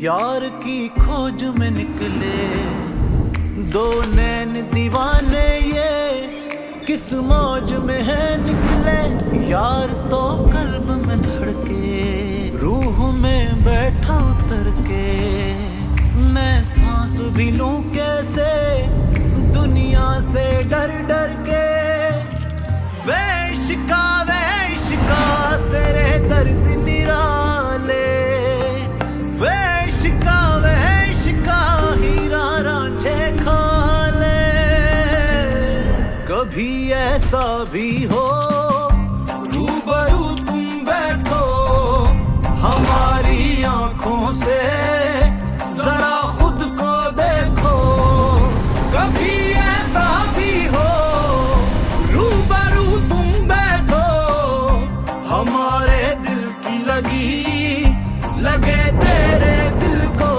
यार की खोज में निकले दो नैन दीवाने, ये किस मौज में है निकले। यार तो कल्ब में धड़के, रूह में बैठा उतर के, मैं सांस भी लूं कैसे दुनिया से डर डर के। वे इश्का तेरे दर्द निराले, वे इश्का हीरा रांझे खा ले। कभी ऐसा भी हो रूबरू तुम बैठो हमारी आंखों से, जरा खुद को देखो। कभी ऐसा भी हो रूबरू तुम बैठो हमारे दिल की लगे तेरे दिल को।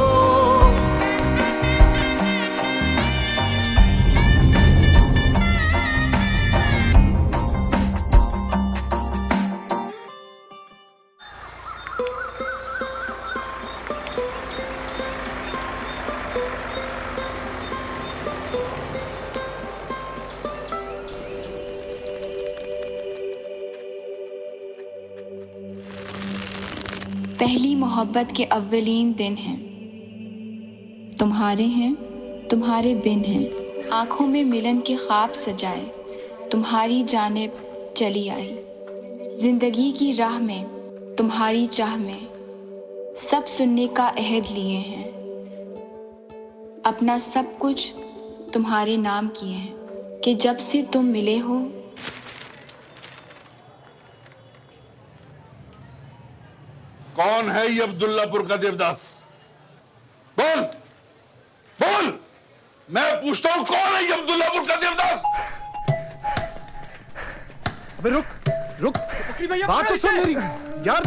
पहली मोहब्बत के अव्वलीन दिन हैं, तुम्हारे हैं तुम्हारे बिन हैं। आँखों में मिलन के ख्वाब सजाए, तुम्हारी जानिब चली आई। जिंदगी की राह में तुम्हारी चाह में सब सुनने का अहद लिए हैं। अपना सब कुछ तुम्हारे नाम किए हैं कि जब से तुम मिले हो। कौन है ये अब्दुल्लापुर का देवदास? बोल बोल, मैं पूछता हूं कौन है ये अब्दुल्लापुर का देवदास? अबे रुक बात तो सुन मेरी यार।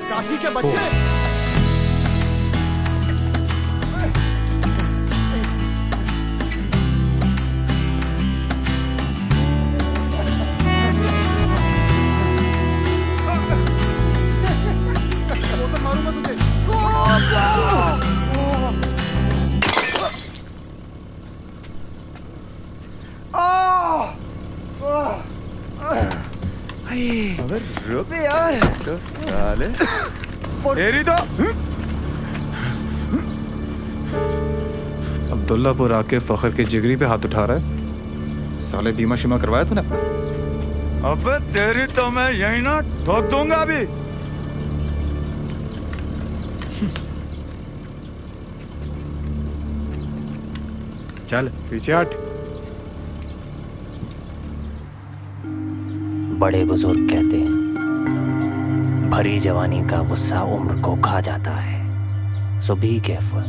काशी के बच्चे रुक यार तो साले तेरी तो। अब्दुल्लापुर आके फखर के जिगरी पे हाथ उठा रहा है। साले बीमा शीमा करवाया तूने अपना? अबे तेरी तो मैं यही ना ठोक दूंगा अभी। चल पीछे हट। बड़े बुजुर्ग कहते हैं भरी जवानी का गुस्सा उम्र को खा जाता है, सो बी केयरफुल।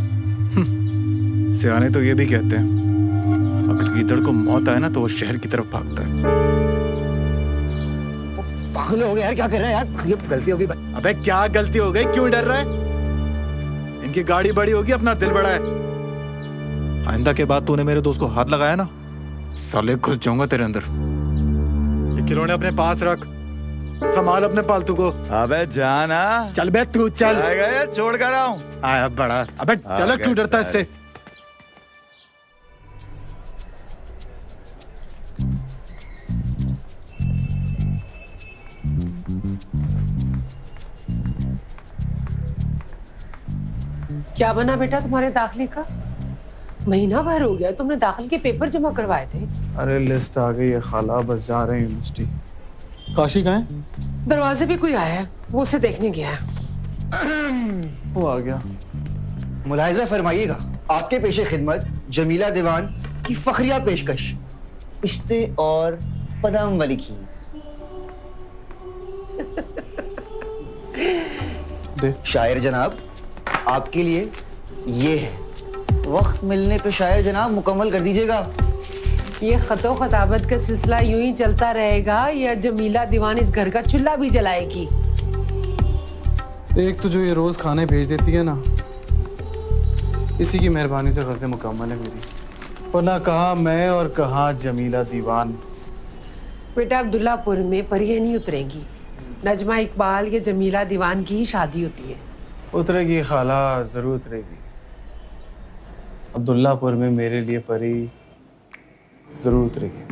सियाने तो ये भी कहते हैं अगर गीदड़ को मौत आए ना तो वो शहर की तरफ भागता है। पागल हो गए यार, क्या कर रहे हैं यार? ये गलती हो गई। अबे क्या गलती हो गई? क्यों डर रहा है? इनकी गाड़ी बड़ी होगी, अपना दिल बड़ा है। आइंदा के बाद तूने मेरे दोस्त को हाथ लगाया ना, साले घुस जाऊंगा तेरे अंदर। ये खिलौने अपने पास रख, संभाल अपने पालतू को। अबे जाना। चल बे तू चल। आएगा छोड़ कर आऊं। आया बड़ा। अबे चलो, क्यों डरता है इससे? क्या बना बेटा तुम्हारे दाखिले का? महीना भर हो गया, तुमने दाखिल के पेपर जमा करवाए थे। अरे लिस्ट आ गई है खाला, बस जा रहे हैं यूनिवर्सिटी। काशी कहाँ है? दरवाजे पे कोई आया है, वो उसे देखने गया है। वो आ गया। मुलाहिजा फरमाइएगा, आपके पेशे खिदमत जमीला दीवान की फखरिया पेशकश, पिस्ते और बादाम वाली खीर। शायर जनाब, आपके लिए ये है। वक्त मिलने पे शायर जनाब मुकम्मल कर दीजिएगा। ये खतो खताबत का सिलसिला यूं ही चलता रहेगा या जमीला दीवान इस घर का चूल्हा भी जलाएगी? एक तो जो ये रोज खाने भेज देती है ना, इसी की मेहरबानी से गज़लें मुकम्मल है मेरी। और ना कहा मैं और कहा जमीला दीवान। बेटा अब्दुल्लापुर में परियां नहीं उतरेंगी। नजमा इकबाल या जमीला दीवान की ही शादी होती है। उतरेगी खाला, जरूर उतरेगी। अब्दुल्लापुर में मेरे लिए परी जरूर उतरेगी।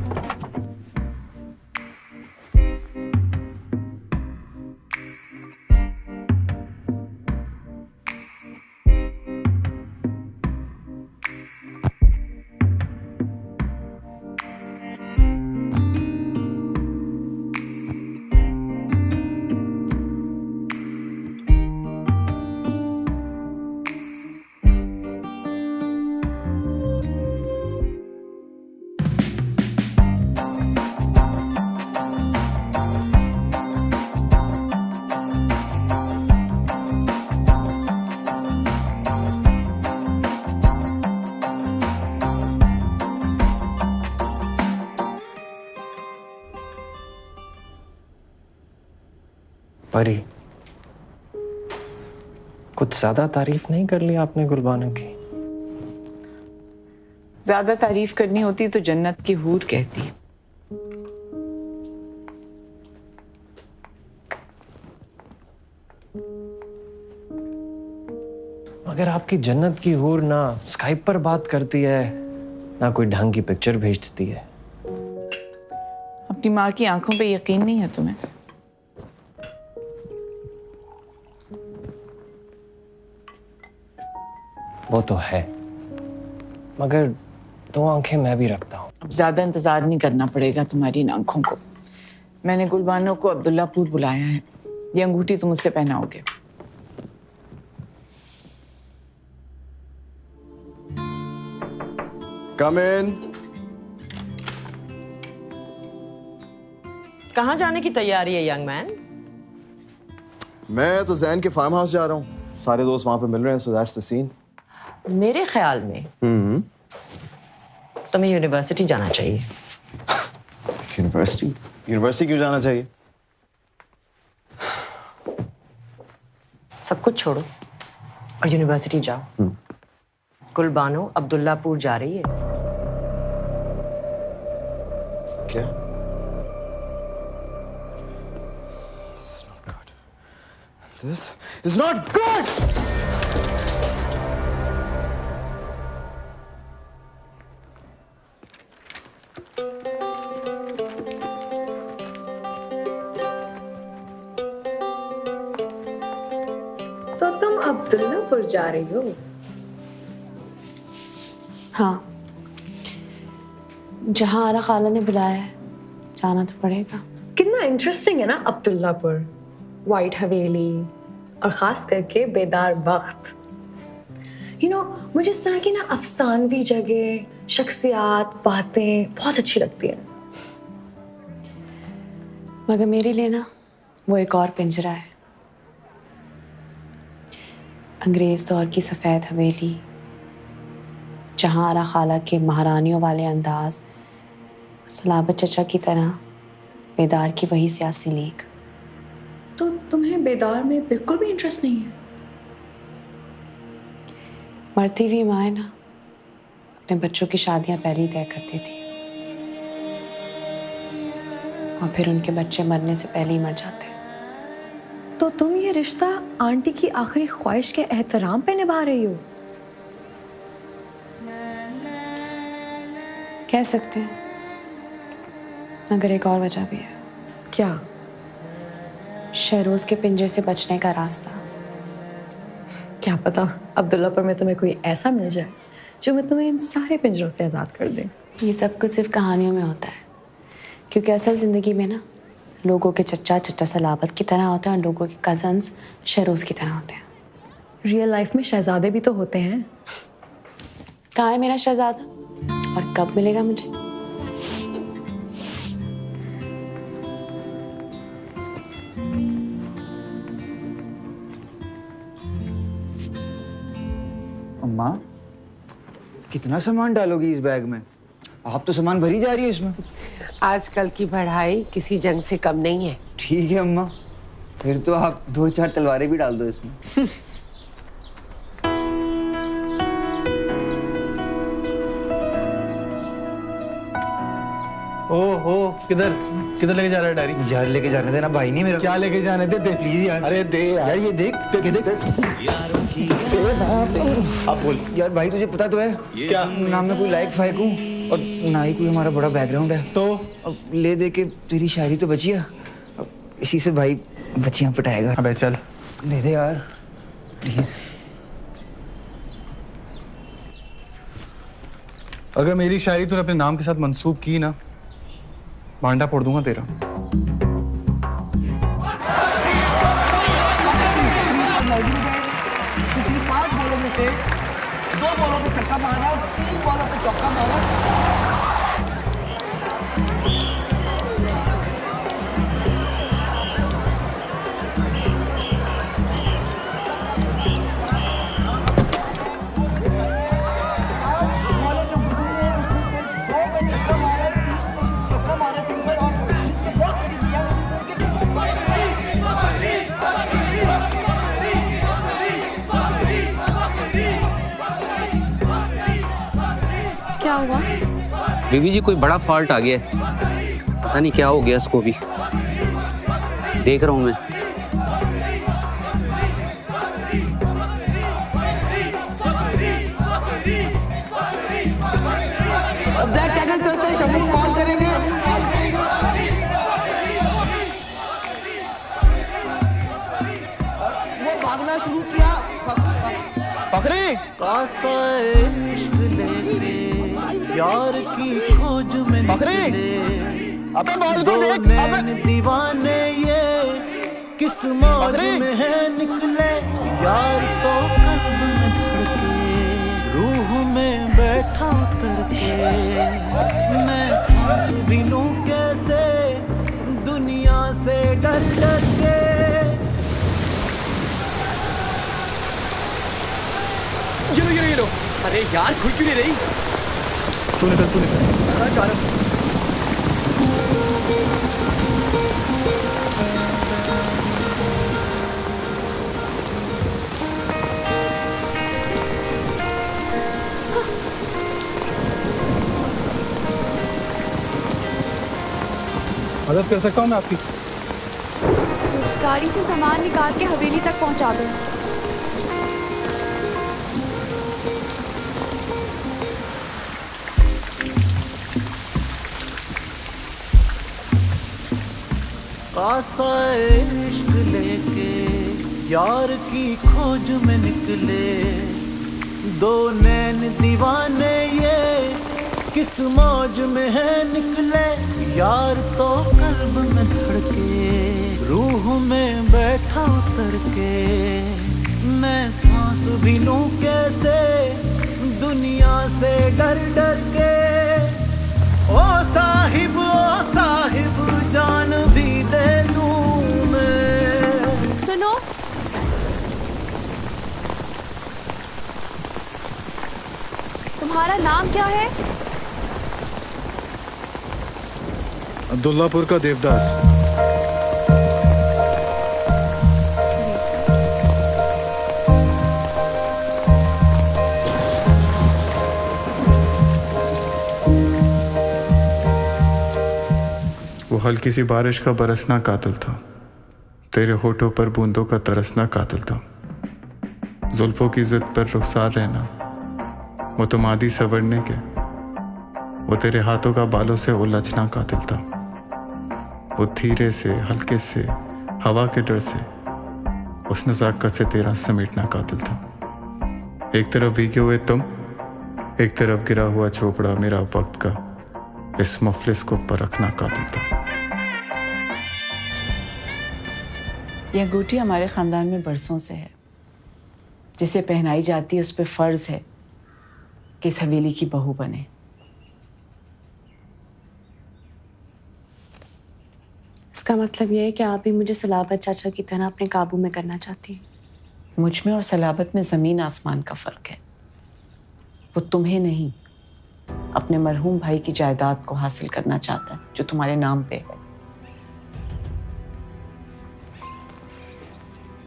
परी, कुछ ज्यादा तारीफ नहीं कर ली आपने गुलबानो की? ज्यादा तारीफ करनी होती तो जन्नत की हूर कहती। मगर आपकी जन्नत की हूर ना स्काइप पर बात करती है, ना कोई ढंग की पिक्चर भेजती है। अपनी माँ की आंखों पे यकीन नहीं है तुम्हें? वो तो है, मगर दो आंखें मैं भी रखता हूँ। अब ज्यादा इंतजार नहीं करना पड़ेगा तुम्हारी इन आंखों को। मैंने गुलबानो को अब्दुल्लापुर बुलाया है। ये अंगूठी तुम उससे पहनाओगे। कम इन। कहाँ जाने की तैयारी है यंग मैन? मैं तो जैन के फार्म हाउस जा रहा हूँ। सारे दोस्त वहां पे मिल रहे हैं, सो दैट्स द सीन। मेरे ख्याल में तुम्हें यूनिवर्सिटी जाना चाहिए। यूनिवर्सिटी? यूनिवर्सिटी क्यों जाना चाहिए? सब कुछ छोड़ो और यूनिवर्सिटी जाओ। गुलबानो अब्दुल्लापुर जा रही है। क्या? This is not good. तो तुम अब्दुल्लापुर जा रही हो? हाँ, जहाँ आरा खाला ने बुलाया है जाना तो पड़ेगा। कितना इंटरेस्टिंग है ना अब्दुल्लापुर। व्हाइट हवेली और खास करके बेदार बख्त। मुझे इस तरह की ना अफसानवी जगह, शख्सियात, बातें बहुत अच्छी लगती हैं। मगर मेरे लिए ना वो एक और पिंजरा है। अंग्रेज दौर की सफ़ेद हवेली, जहाँ आरा खाला के महारानियों वाले अंदाज, सलाबत चचा की तरह बेदार की वही सियासी लीग। तो तुम्हें बेदार में बिल्कुल भी इंटरेस्ट नहीं है? मरती हुई माँ ना अपने बच्चों की शादियां पहले ही तय करती थी और फिर उनके बच्चे मरने से पहले ही मर जाते। तो तुम ये रिश्ता आंटी की आखिरी ख्वाहिश के एहतराम पे निभा रही हो? कह सकते हैं, मगर एक और वजह भी है। क्या? शहरोज के पिंजरे से बचने का रास्ता। क्या पता अब्दुल्लापुर में तुम्हें कोई ऐसा मिल जाए जो मैं तुम्हें इन सारे पिंजरों से आज़ाद कर दे। ये सब कुछ सिर्फ कहानियों में होता है, क्योंकि असल ज़िंदगी में ना लोगों के चचा चचा सलाबत की तरह होते हैं और लोगों के कजन्स शहरोज की तरह होते हैं। रियल लाइफ में शहजादे भी तो होते हैं। कहाँ है मेरा शहजादा और कब मिलेगा मुझे? अम्मा, कितना सामान डालोगी इस बैग में? आप तो सामान भरी जा रही है इसमें। आजकल की पढ़ाई किसी जंग से कम नहीं है। ठीक है अम्मा, फिर तो आप 2-4 तलवारें भी डाल दो इसमें। ओ किधर किधर लेके जा रहा है डायरी? यार लेके जाने देना भाई, नहीं मेरा। क्या लेके जाने दे? दे प्लीज यार। अरे दे यार ये देख अब बोल यार। भाई तुझे पता तो है क्या, ना मैं कोई लायक फायक हूँ और ना ही कोई हमारा बड़ा बैकग्राउंड है, तो अब ले दे के तेरी शायरी तो बची है, अब इसी से भाई बच्चियां पटाएगा। अबे चल दे दे यार प्लीज। अगर मेरी शायरी तूने अपने नाम के साथ मंसूब की ना, भांडा फोड़ दूंगा तेरा। पिछली 5 बॉलों में से 2 बॉलों पे छक्का मारा और 3 बॉलों पे चौका मारा। क्या हुआ? बीवी जी कोई बड़ा फॉल्ट आ गया है, पता नहीं क्या हो गया इसको भी, देख रहा हूं मैं। ब्लैक टैकल करते हैं, शम्मी बॉल करेंगे। वो भागना शुरू किया। फखरी कासा इश्क लेके यार की खोज में निकले, अबे बॉल दो नैन दीवाने ये किस मौज में है निकले। यार तो कल्ब में धड़के, रूह में बैठा उतर के, मैं सांस भी लूं कैसे दुनिया से डर डर के। ये लो। अरे यार खुल क्यों नहीं रही? तू निकल। मदद कर सकता हूँ मैं आपकी? गाड़ी से सामान निकाल के हवेली तक पहुंचा दो। कासा इश्क लेके यार की खोज में निकले, दो नैन दीवाने ये किस मौज में है निकले। यार तो कल्ब में धड़के, रूह में बैठा उतर के, मैं सांस भी लूं कैसे दुनिया से डर डर के। ओ साहिब जान भी दे दूं मैं। सुनो, तुम्हारा नाम क्या है? अब्दुल्लापुर का देवदास। वो हल्की सी बारिश का बरसना कातिल था, तेरे होठों पर बूंदों का तरसना कातिल था, जुल्फों की जिद पर रुखसार रहना मुतमादी सवरने के, वो तेरे हाथों का बालों से उलझना कातिल था, वो धीरे से हल्के से हवा के डर से उस नज़ाकत से तेरा समेटना कातिल था। एक तरफ भीगे हुए तुम, एक तरफ गिरा हुआ चोपड़ा मेरा वक्त का, इस मुफलिस को परखना कातिल था। ये अंगूठी हमारे खानदान में बरसों से है, जिसे पहनाई जाती है उस पे फर्ज है कि इस हवेली की बहू बने। इसका मतलब यह है कि आप भी मुझे सलाबत चाचा की तरह अपने काबू में करना चाहती हैं। मुझ में और सलाबत में जमीन आसमान का फर्क है। वो तुम्हें नहीं, अपने मरहूम भाई की जायदाद को हासिल करना चाहता है जो तुम्हारे नाम पे है।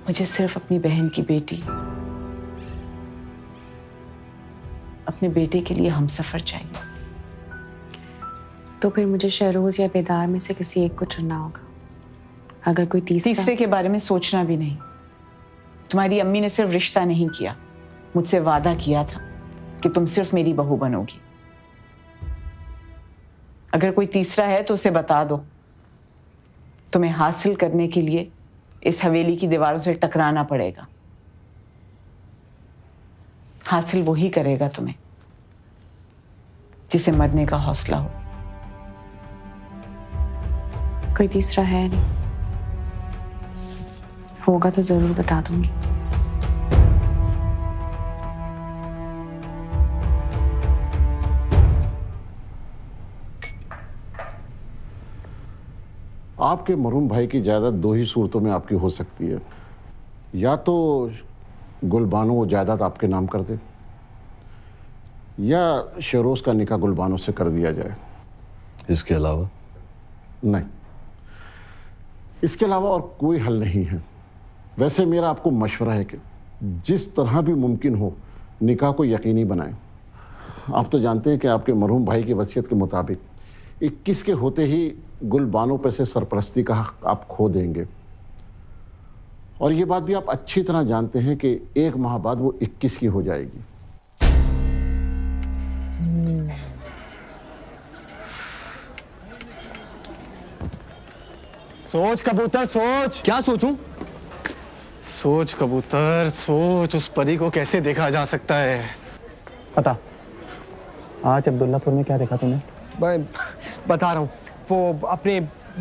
मुझे सिर्फ अपनी बहन की बेटी, अपने बेटे के लिए हमसफर चाहिए। तो फिर मुझे शहरोज या बेदार में से किसी एक को चुनना होगा। अगर कोई तीसरे के बारे में सोचना भी नहीं। तुम्हारी अम्मी ने सिर्फ रिश्ता नहीं किया, मुझसे वादा किया था कि तुम सिर्फ मेरी बहू बनोगी। अगर कोई तीसरा है तो उसे बता दो। तुम्हें हासिल करने के लिए इस हवेली की दीवारों से टकराना पड़ेगा। हासिल वही करेगा तुम्हें जिसे मरने का हौसला हो। कोई तीसरा है नहीं, होगा तो जरूर बता दूंगी। आपके मरहूम भाई की जायदाद दो ही सूरतों में आपकी हो सकती है। या तो गुलबानो वो जायदाद आपके नाम कर दे, या शहरोज का निकाह गुलबानो से कर दिया जाए। इसके अलावा? नहीं, इसके अलावा और कोई हल नहीं है। वैसे मेरा आपको मशवरा है कि जिस तरह भी मुमकिन हो निकाह को यकीनी बनाएं। आप तो जानते हैं कि आपके मरहूम भाई की वसीयत के मुताबिक 21 के होते ही गुलबानो पर से सरपरस्ती का हक आप खो देंगे। और ये बात भी आप अच्छी तरह जानते हैं कि 1 माह बाद वो 21 की हो जाएगी। सोच कबूतर सोच। क्या सोचूं? सोच कबूतर सोच, उस परी को कैसे देखा जा सकता है? पता आज अब्दुल्लापुर में क्या देखा तूने? बता रहा हूँ, वो अपने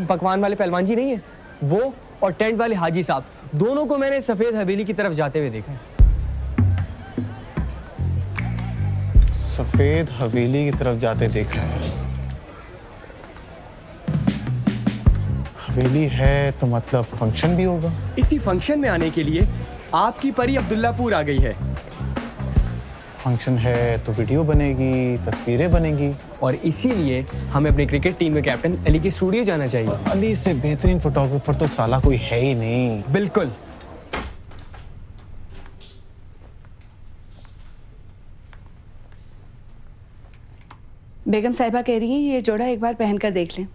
पकवान वाले पहलवान जी नहीं है वो, और टेंट वाले हाजी साहब, दोनों को मैंने सफेद हवेली की तरफ जाते हुए देखा है। सफेद हवेली की तरफ जाते देखा है? हवेली है तो मतलब फंक्शन भी होगा। इसी फंक्शन में आने के लिए आपकी परी अब्दुल्लापुर आ गई है। फंक्शन है तो वीडियो बनेगी, तस्वीरें बनेगी, और इसीलिए हमें अपनी क्रिकेट टीम में कैप्टन अली के स्टूडियो जाना चाहिए। अली से बेहतरीन फोटोग्राफर तो साला कोई है ही नहीं। बिल्कुल। बेगम साहिबा कह रही हैं ये जोड़ा एक बार पहनकर देख लें।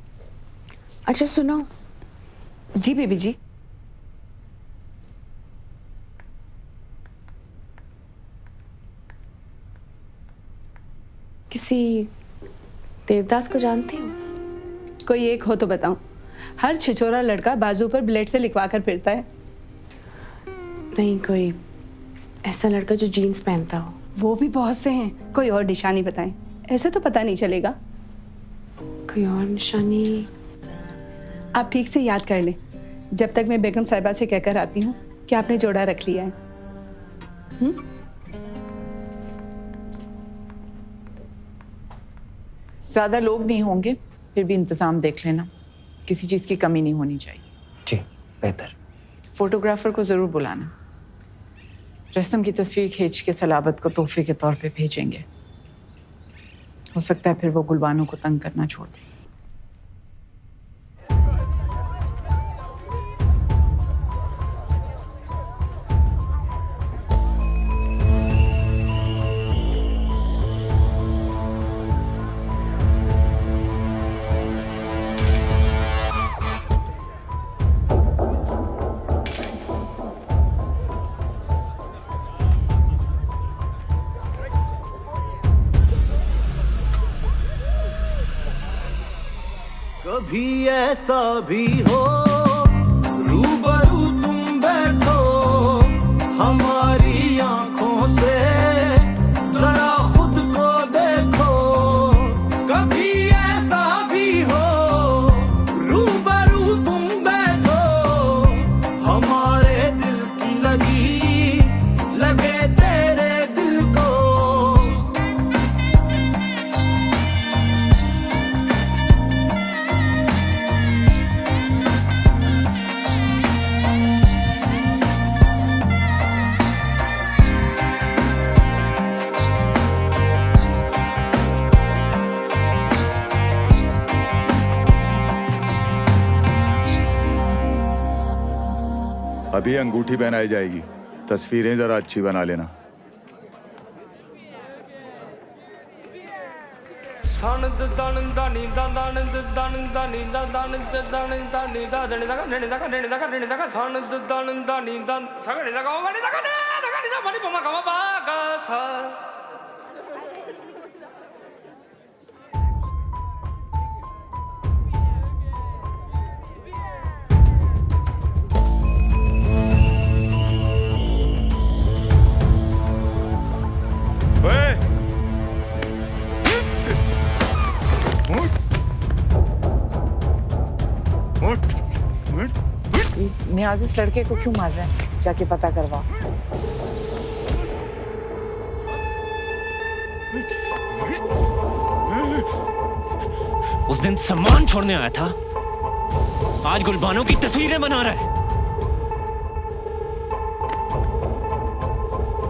अच्छा सुनो। जी बेबी जी। किसी देवदास को जानती हो? कोई एक हो तो बताऊं। हर छिछोरा लड़का बाजू पर ब्लेड से लिखवा कर फिरता है। नहीं, कोई ऐसा लड़का जो जीन्स पहनता हो। वो भी बहुत से हैं, कोई और निशानी बताएं। ऐसे तो पता नहीं चलेगा। कोई और निशानी? आप ठीक से याद कर लें, जब तक मैं बेगम साहिबा से कहकर आती हूँ कि आपने जोड़ा रख लिया है। ज्यादा लोग नहीं होंगे, फिर भी इंतजाम देख लेना, किसी चीज की कमी नहीं होनी चाहिए। जी बेहतर। फोटोग्राफर को जरूर बुलाना। रस्म की तस्वीर खींच के सलाबत को तोहफे के तौर पे भेजेंगे। हो सकता है फिर वो गुलबानो को तंग करना छोड़ दे। कभी ऐसा भी हो रूबरू तुम बैठो हमारी आंखों से जरा खुद को देखो। कभी ऐसा भी हो रूबरू तुम बैठो हमारे दिल की लगे तेरे दिल को। अभी अंगूठी पहनाई जाएगी, तस्वीरें जरा अच्छी बना लेना। नियाज इस लड़के को क्यों मार रहा है? जाके पता करवा। उस दिन सम्मान छोड़ने आया था, आज गुलबानों की तस्वीरें बना रहा है।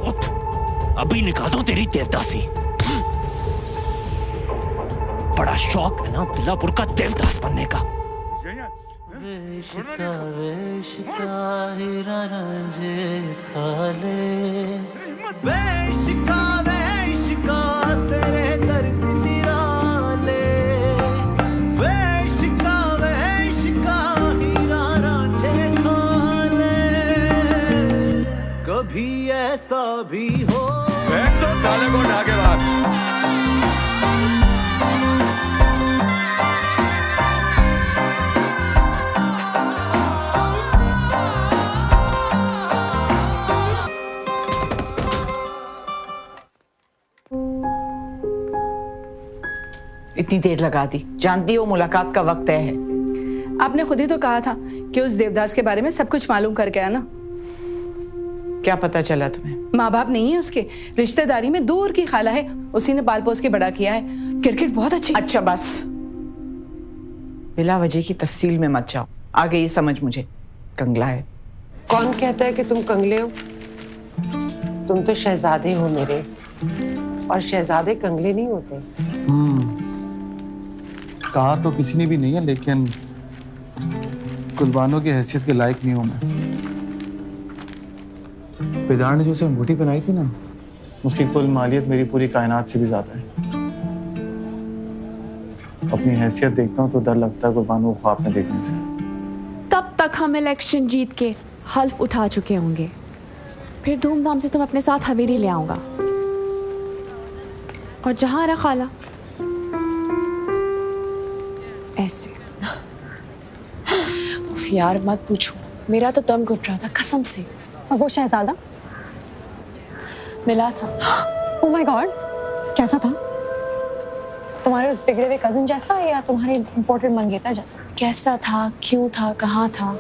उठ, अभी निकाल दो तेरी देवदासी। बड़ा शौक है ना अब्दुल्लापुर का देवदास बनने का। वेशिका वेशिका हीरा रांझे खाले, वेशिका वेशिका तेरे दर्द निराले, वेशिका वेशिका हीरा रांझे खाले, कभी ऐसा भी हो। फेंक दो साले को उठा के बाहर। इतनी देर लगा दी, जानती हो मुलाकात का वक्त है। आपने खुद ही तो कहा था कि उस देवदास के बारे में सब कुछ मालूम करके आना। क्या पता चला तुम्हें? माँ बाप नहीं है उसके, रिश्तेदारी में दूर की खाला है, उसी ने पाल पोस के बड़ा किया है। क्रिकेट बहुत अच्छी। अच्छा बस, बिला वजह की तफसील में मत जाओ, आ गई समझ मुझे। कंगला है। कौन कहता है कि तुम कंगले हो? तुम तो शहजादे हो मेरे, और शहजादे कंगले नहीं होते। कहा तो किसी ने भी नहीं है, लेकिन कुर्बानों की हैसियत के लायक नहीं हूं मैं। बेदार ने जो उसे अंगूठी बनाई थी ना, उसकी कुल मालियत मेरी पूरी कायनात से भी ज्यादा है। अपनी हैसियत देखता हूँ तो डर लगता है कुर्बानों को ख्वाब में देखने से। तब तक हम इलेक्शन जीत के हल्फ उठा चुके होंगे, फिर धूमधाम से तुम अपने साथ हवेली ले आऊंगा। और जहां रहा खाला ऐसे। उफ यार मत पूछो, मेरा तो दम घुट रहा था कसम से। और वो शहजादा मिला था। ओह माय गॉड, कैसा था? तुम्हारे उस बिगड़े हुए कजिन जैसा या तुम्हारे इम्पोर्टेड मंगेतर जैसा? कैसा था, क्यों था, कहाँ था,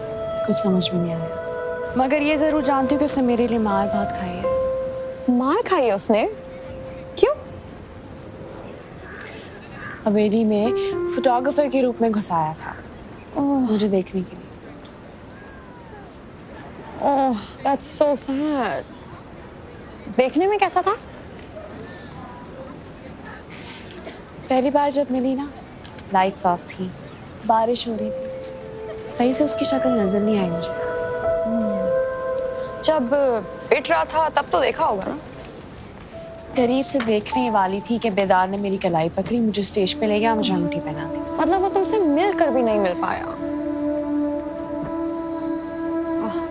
कुछ समझ में नहीं आया। मगर ये जरूर जानती हूँ कि उसने मेरे लिए मार बहुत खाई है। मार खाई है उसने? क्यों? हवेली में फोटोग्राफर के रूप में घुसाया था मुझे देखने के लिए। ओह, दैट्स सो सैड। देखने में कैसा था? पहली बार जब मिली ना, लाइट्स ऑफ थी, बारिश हो रही थी, सही से उसकी शक्ल नजर नहीं आई मुझे। जब पिट रहा था तब तो देखा होगा ना? करीब से देखने वाली थी कि बेदार ने मेरी कलाई पकड़ी, मुझे स्टेज पे ले गया, मुझे अंगूठी पहना दी। मतलब वो तुमसे मिलकर भी नहीं मिल पाया?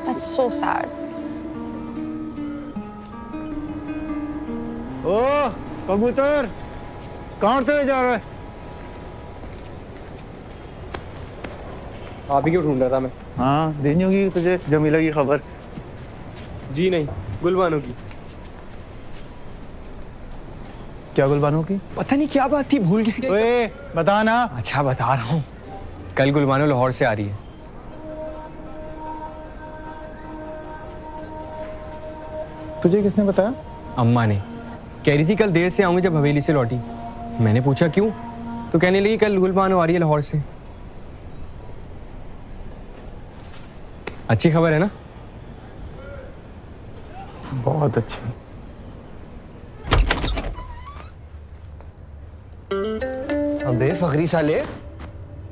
That's so sad. ओ कबूतर, कहाँ उड़ते हुए जा रहा है? आप ही क्यों ढूंढ रहा था मैं? हाँ, देनी होगी तुझे जमीला की खबर। जी नहीं, गुलबानों की। क्या गुलबानों की? पता नहीं क्या बात थी, भूल गया। ओए बता ना। अच्छा बता रहा हूँ, कल गुलबानो लाहौर से आ रही है। तुझे किसने बताया? अम्मा ने। कह रही थी कल देर से आऊंगी जब हवेली से लौटी। मैंने पूछा क्यों, तो कहने लगी कल गुलबानो आ रही है लाहौर से। अच्छी खबर है ना? बहुत अच्छी। अबे फखरी साले,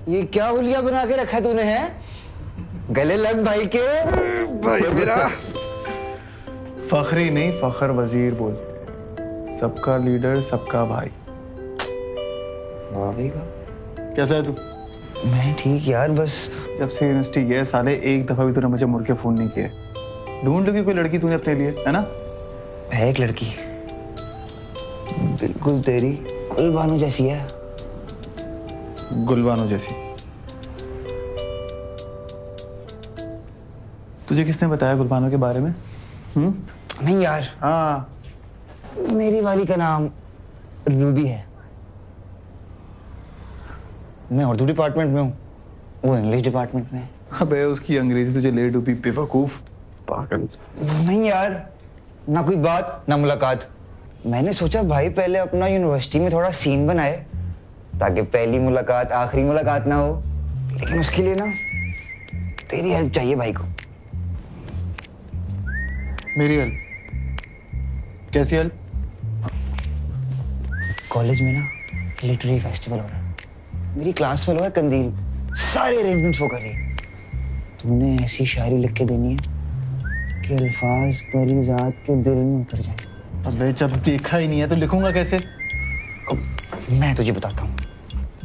ये क्या हुलिया बना के रखा तूने है? गले लग भाई के। भाई मेरा फखरी नहीं, फखर वजीर बोल। सबका लीडर, सबका भाई। वाह भाई वाह। कैसा है तू? मैं ठीक यार, बस जब से यूनिवर्सिटी गया साले एक दफा भी तूने मुझे मुड़ के फोन नहीं किया। ढूंढ लगी कोई लड़की तूने अपने लिए, है ना? है एक लड़की, बिल्कुल तेरी गुलबानो जैसी है। गुलबानो जैसी? तुझे किसने बताया गुलबानो के बारे में? नहीं यार। हाँ, मेरी वाली का नाम रूबी है। मैं उर्दू डिपार्टमेंट में हूँ, वो इंग्लिश डिपार्टमेंट में है। अबे उसकी अंग्रेजी तुझे ले डूबी बेवकूफ पागल। नहीं यार, ना कोई बात ना मुलाकात। मैंने सोचा भाई पहले अपना यूनिवर्सिटी में थोड़ा सीन बनाए ताकि पहली मुलाकात आखिरी मुलाकात ना हो, लेकिन उसके लिए ना तेरी हेल्प चाहिए भाई को। मेरी हेल्प? कैसी हेल्प? कॉलेज में ना लिटरेरी फेस्टिवल हो रहा है, मेरी क्लास फेलो है कंदील, सारे अरेंजमेंट्स वो कर रही है। तुमने ऐसी शायरी लिख के देनी है कि अल्फाज परी जात के दिल में उतर जाए। अबे जब देखा ही नहीं है तो लिखूंगा कैसे? मैं तुझे बताता हूँ,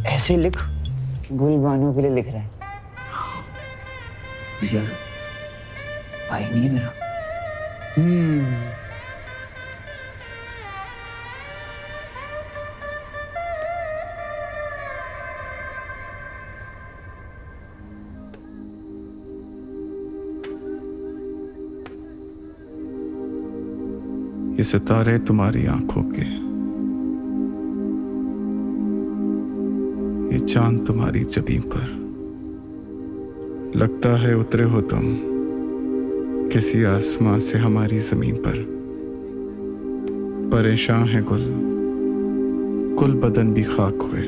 ऐसे लिख कि गुलबानो के लिए लिख रहा है। यार भाई नहीं है मेरा। ये सितारे तुम्हारी आंखों के, ये चांद तुम्हारी जबीं पर, लगता है उतरे हो तुम किसी आसमां से हमारी जमीन पर। परेशान है गुल, कुल बदन भी खाक हुए।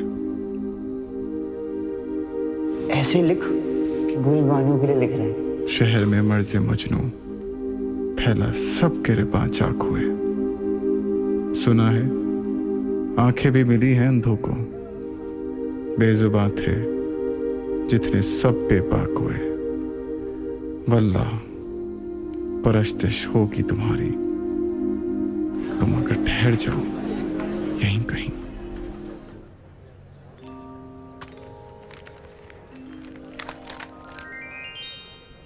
ऐसे लिख कि गुलबानो के लिए लिख रहा है। शहर में मर्ज़े मजनू फैला, सब गिरबां चाक हुए। सुना है आंखें भी मिली हैं अंधों को, बेजुबां थे जितने सब बेबाक हुए। वल्लाह परस्तिश होगी तुम्हारी, तुम अगर ठहर जाओ यहीं कहीं।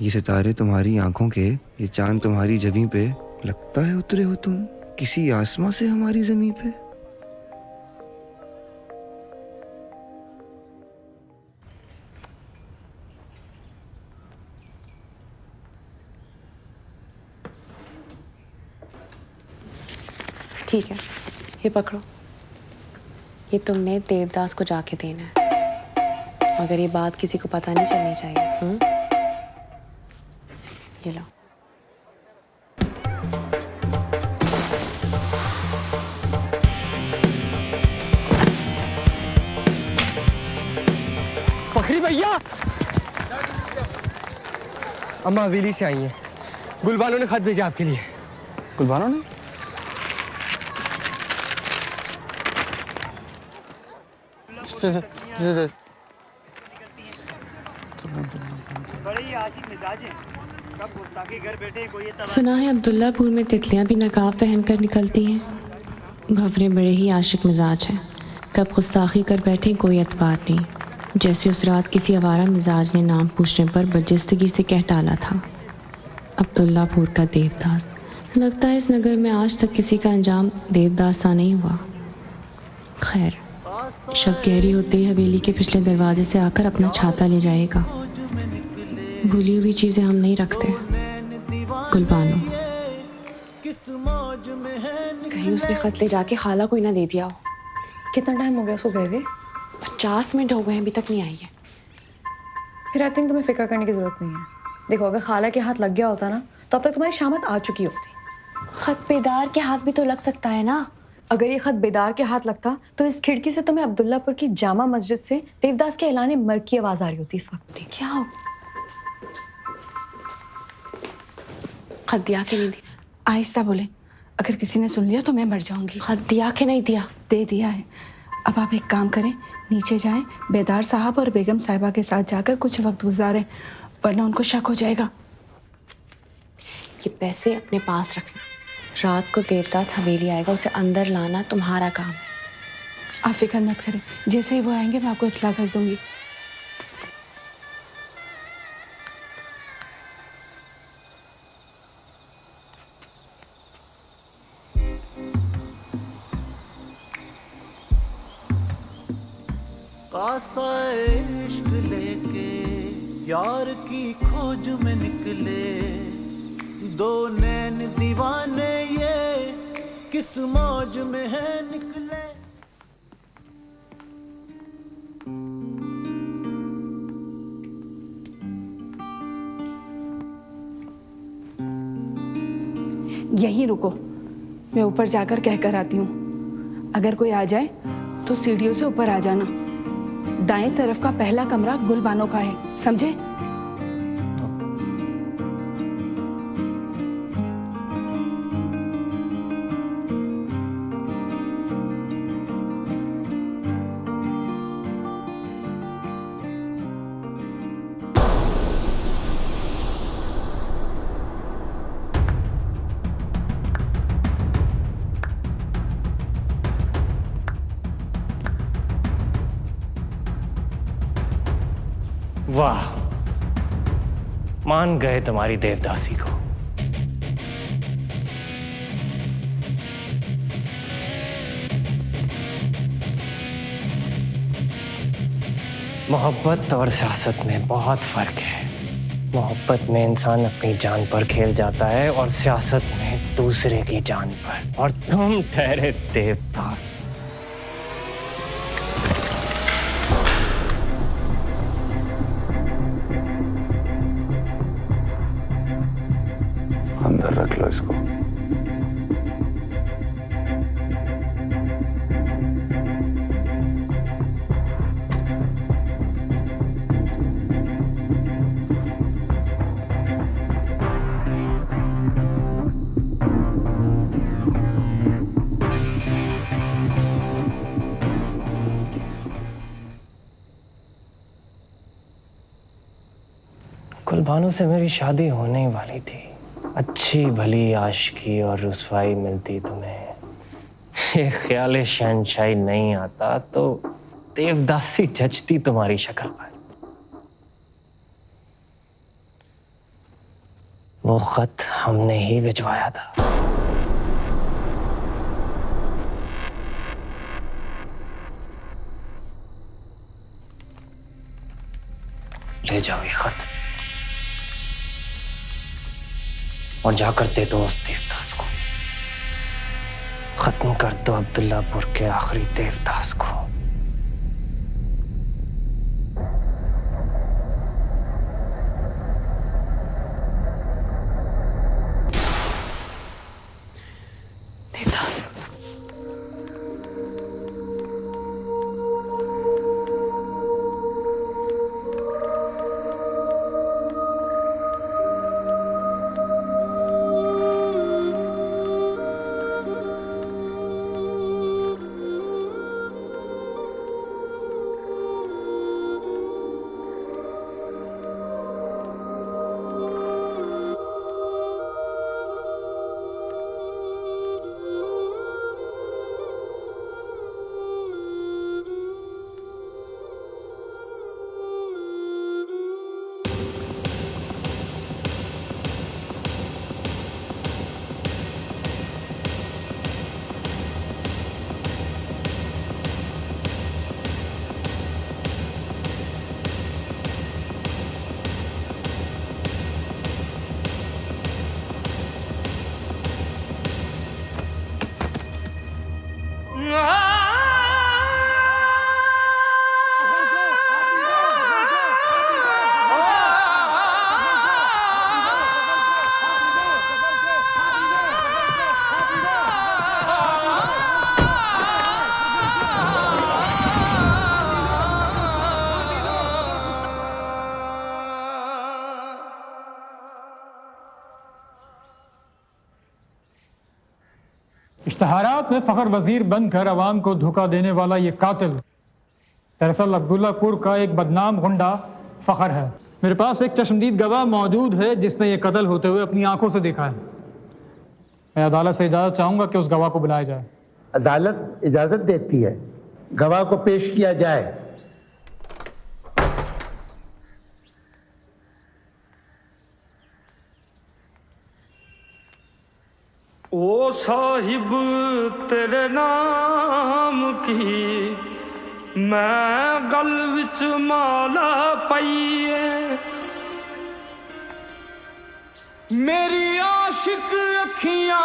ये सितारे तुम्हारी आंखों के, ये चांद तुम्हारी जबीं पे, लगता है उतरे हो तुम किसी आसमां से हमारी जमीन पे। ठीक है, ये पकड़ो। ये तुमने देवदास को जाके देना है, मगर ये बात किसी को पता नहीं चलनी चाहिए। ये लो। फखरी भैया, अम्मा हवेली से आई हैं। गुलबानो ने खत भेजा आपके लिए। गुलबानो ने? सुना है अब्दुल्लापुर में तितलियां भी नकाब पहनकर निकलती हैं। भंवरे बड़े ही आशिक मिजाज हैं, कब गुस्ताखी कर बैठे कोई एतबार नहीं। जैसे उस रात किसी आवारा मिजाज ने नाम पूछने पर बर्जिस्तगी से कह टाला था, अब्दुल्लापुर का देवदास। लगता है इस नगर में आज तक किसी का अंजाम देवदास सा नहीं हुआ। खैर, शब गहरी होते ही हवेली के पिछले दरवाजे से आकर अपना छाता ले जाएगा। भूली हुई चीजें हम नहीं रखते। गुलबानो, कहीं उसने खत ले जाके खाला को ही ना दे दिया हो। कितना टाइम हो गया उसको गए हुए? 50 मिनट हो गए हैं, अभी तक नहीं आई है। फिर आई थिंक तुम्हें फिक्र करने की जरूरत नहीं है। देखो, अगर खाला के हाथ लग गया होता ना तो अब तक तुम्हारी शामत आ चुकी होती। खत बेदार के हाथ भी तो लग सकता है ना। अगर ये खत बेदार के हाथ लगता तो इस खिड़की से तुम्हें अब्दुल्लापुर की जामा मस्जिद से देवदास के ऐलान मर्ग की आवाज आ रही होती इस वक्त। क्या हो? खत दिया के नहीं दिया? आहिस्ता बोले, अगर किसी ने सुन लिया तो मैं मर जाऊंगी। खत दिया के नहीं दिया? दे दिया है। अब आप एक काम करें, नीचे जाएं, बेदार साहब और बेगम साहिबा के साथ जाकर कुछ वक्त गुजारें, वरना उनको शक हो जाएगा। ये पैसे अपने पास रखना। रात को देवदास हवेली आएगा, उसे अंदर लाना तुम्हारा काम है। आप फिक्र मत करें, जैसे ही वो आएंगे मैं आपको इत्तला कर दूंगी। कासा इश्क लेके यार की खोज में निकले, दो नैन दीवाने ये किस मौज में है निकले। यहीं रुको, मैं ऊपर जाकर कहकर आती हूँ। अगर कोई आ जाए तो सीढ़ियों से ऊपर आ जाना। दाएं तरफ का पहला कमरा गुलबानो का है, समझे? वाह, मान गए तुम्हारी देवदासी को। मोहब्बत और सियासत में बहुत फर्क है। मोहब्बत में इंसान अपनी जान पर खेल जाता है और सियासत में दूसरे की जान पर। और तुम ठहरे देवदास। अंदर रख लो इसको। कुलबानो से मेरी शादी होने ही वाली थी। अच्छी भली आशिकी और रुसवाई मिलती तुम्हें। ये ख्याल शहनशाही नहीं आता तो देवदासी जचती तुम्हारी शक्ल पर। वो खत हमने ही भिजवाया था। ले जाओ ये खत और जाकर दे दो उस देवदास को। खत्म कर दो अब्दुल्लापुर के आखिरी देवदास को। देवदास, इश्तहारात में फखर वजीर बनकर अवाम को धोखा देने वाला ये कातिल दरअसल अब्दुल्लापुर का एक बदनाम गुंडा फखर है। मेरे पास एक चश्मदीद गवाह मौजूद है जिसने ये कत्ल होते हुए अपनी आंखों से देखा है। मैं अदालत से इजाज़त चाहूंगा कि उस गवाह को बुलाया जाए। अदालत इजाज़त देती है गवाह को पेश किया जाए। ओ साहिब तेरे नाम की मैं गल विच माला पाईए, मेरी आशिक अखियां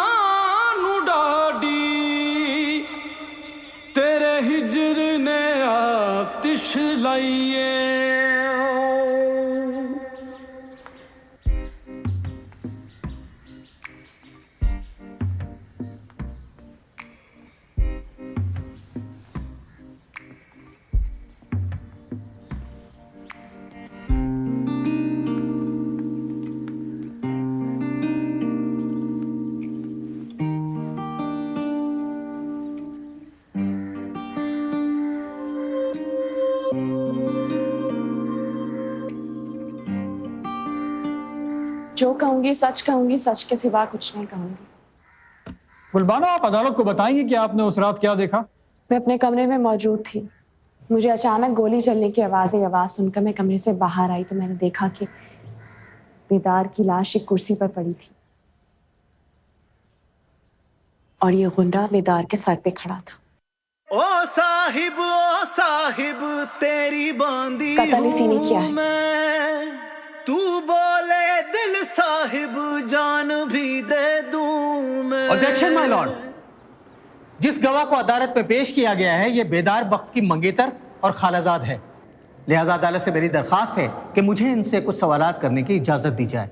नू डाडी तेरे हिजर ने आतिश लाईए। जो कहूंगी सच के सिवा कुछ नहीं कहूंगी। गुलबानो, आप अदालत को बताएंगे कि आपने उस रात क्या देखा? मैं अपने कमरे में मौजूद थी। मुझे अचानक गोली चलने की आवाज सुनकर मैं कमरे से बाहर आई तो मैंने देखा कि बेदार की लाश एक कुर्सी पर पड़ी थी और ये गुंडा बेदार के सर पे खड़ा था। ओ साहिब तेरी बांदी कत्ल इसी ने किया है। मैं तू बोले दिल साहिब जान भी दे दूं मैं। ऑब्जेक्शन माय लॉर्ड, जिस गवाह को अदालत में पेश किया गया है ये बेदार बख्त की मंगेतर और खालाजाद है, लिहाजा अदालत से मेरी दरखास्त है कि मुझे इनसे कुछ सवालात करने की इजाजत दी जाए।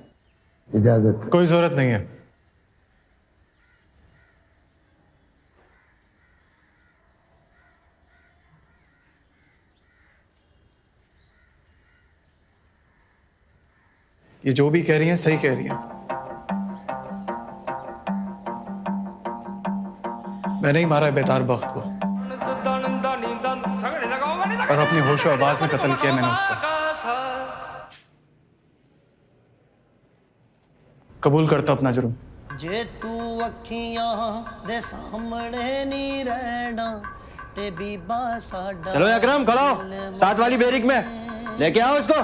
इजाजत? कोई जरूरत नहीं है। ये जो भी कह रही हैं सही कह रही हैं। मैंने ही मारा है बेदार बख्त को और अपनी होशो आवाज में कत्ल किया मैंने उसका। कबूल करता अपना जुर्म। जे तू अखियां दे सामने नहीं रहना ते बीबा साडा। चलो अकरम, खड़ो साथ वाली बैरिक में, लेके आओ इसको।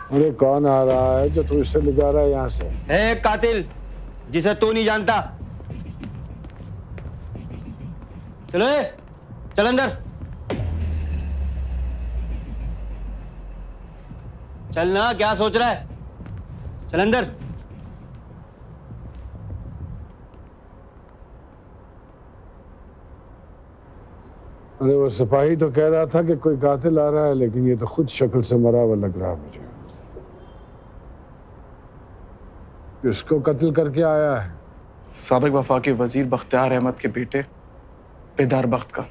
अरे कौन आ रहा है जो तू इससे ले जा रहा है यहाँ से? एक कातिल जिसे तू नहीं जानता। चलो चल अंदर, चल ना, क्या सोच रहा है? चल अंदर। अरे वो सिपाही तो कह रहा था कि कोई कातिल आ रहा है, लेकिन ये तो खुद शक्ल से मरा हुआ लग रहा मुझे। किसको कत्ल करके आया है? साबिक वफाकी वजीर बख्तियार अहमद के बेटे बेदार बख्त का।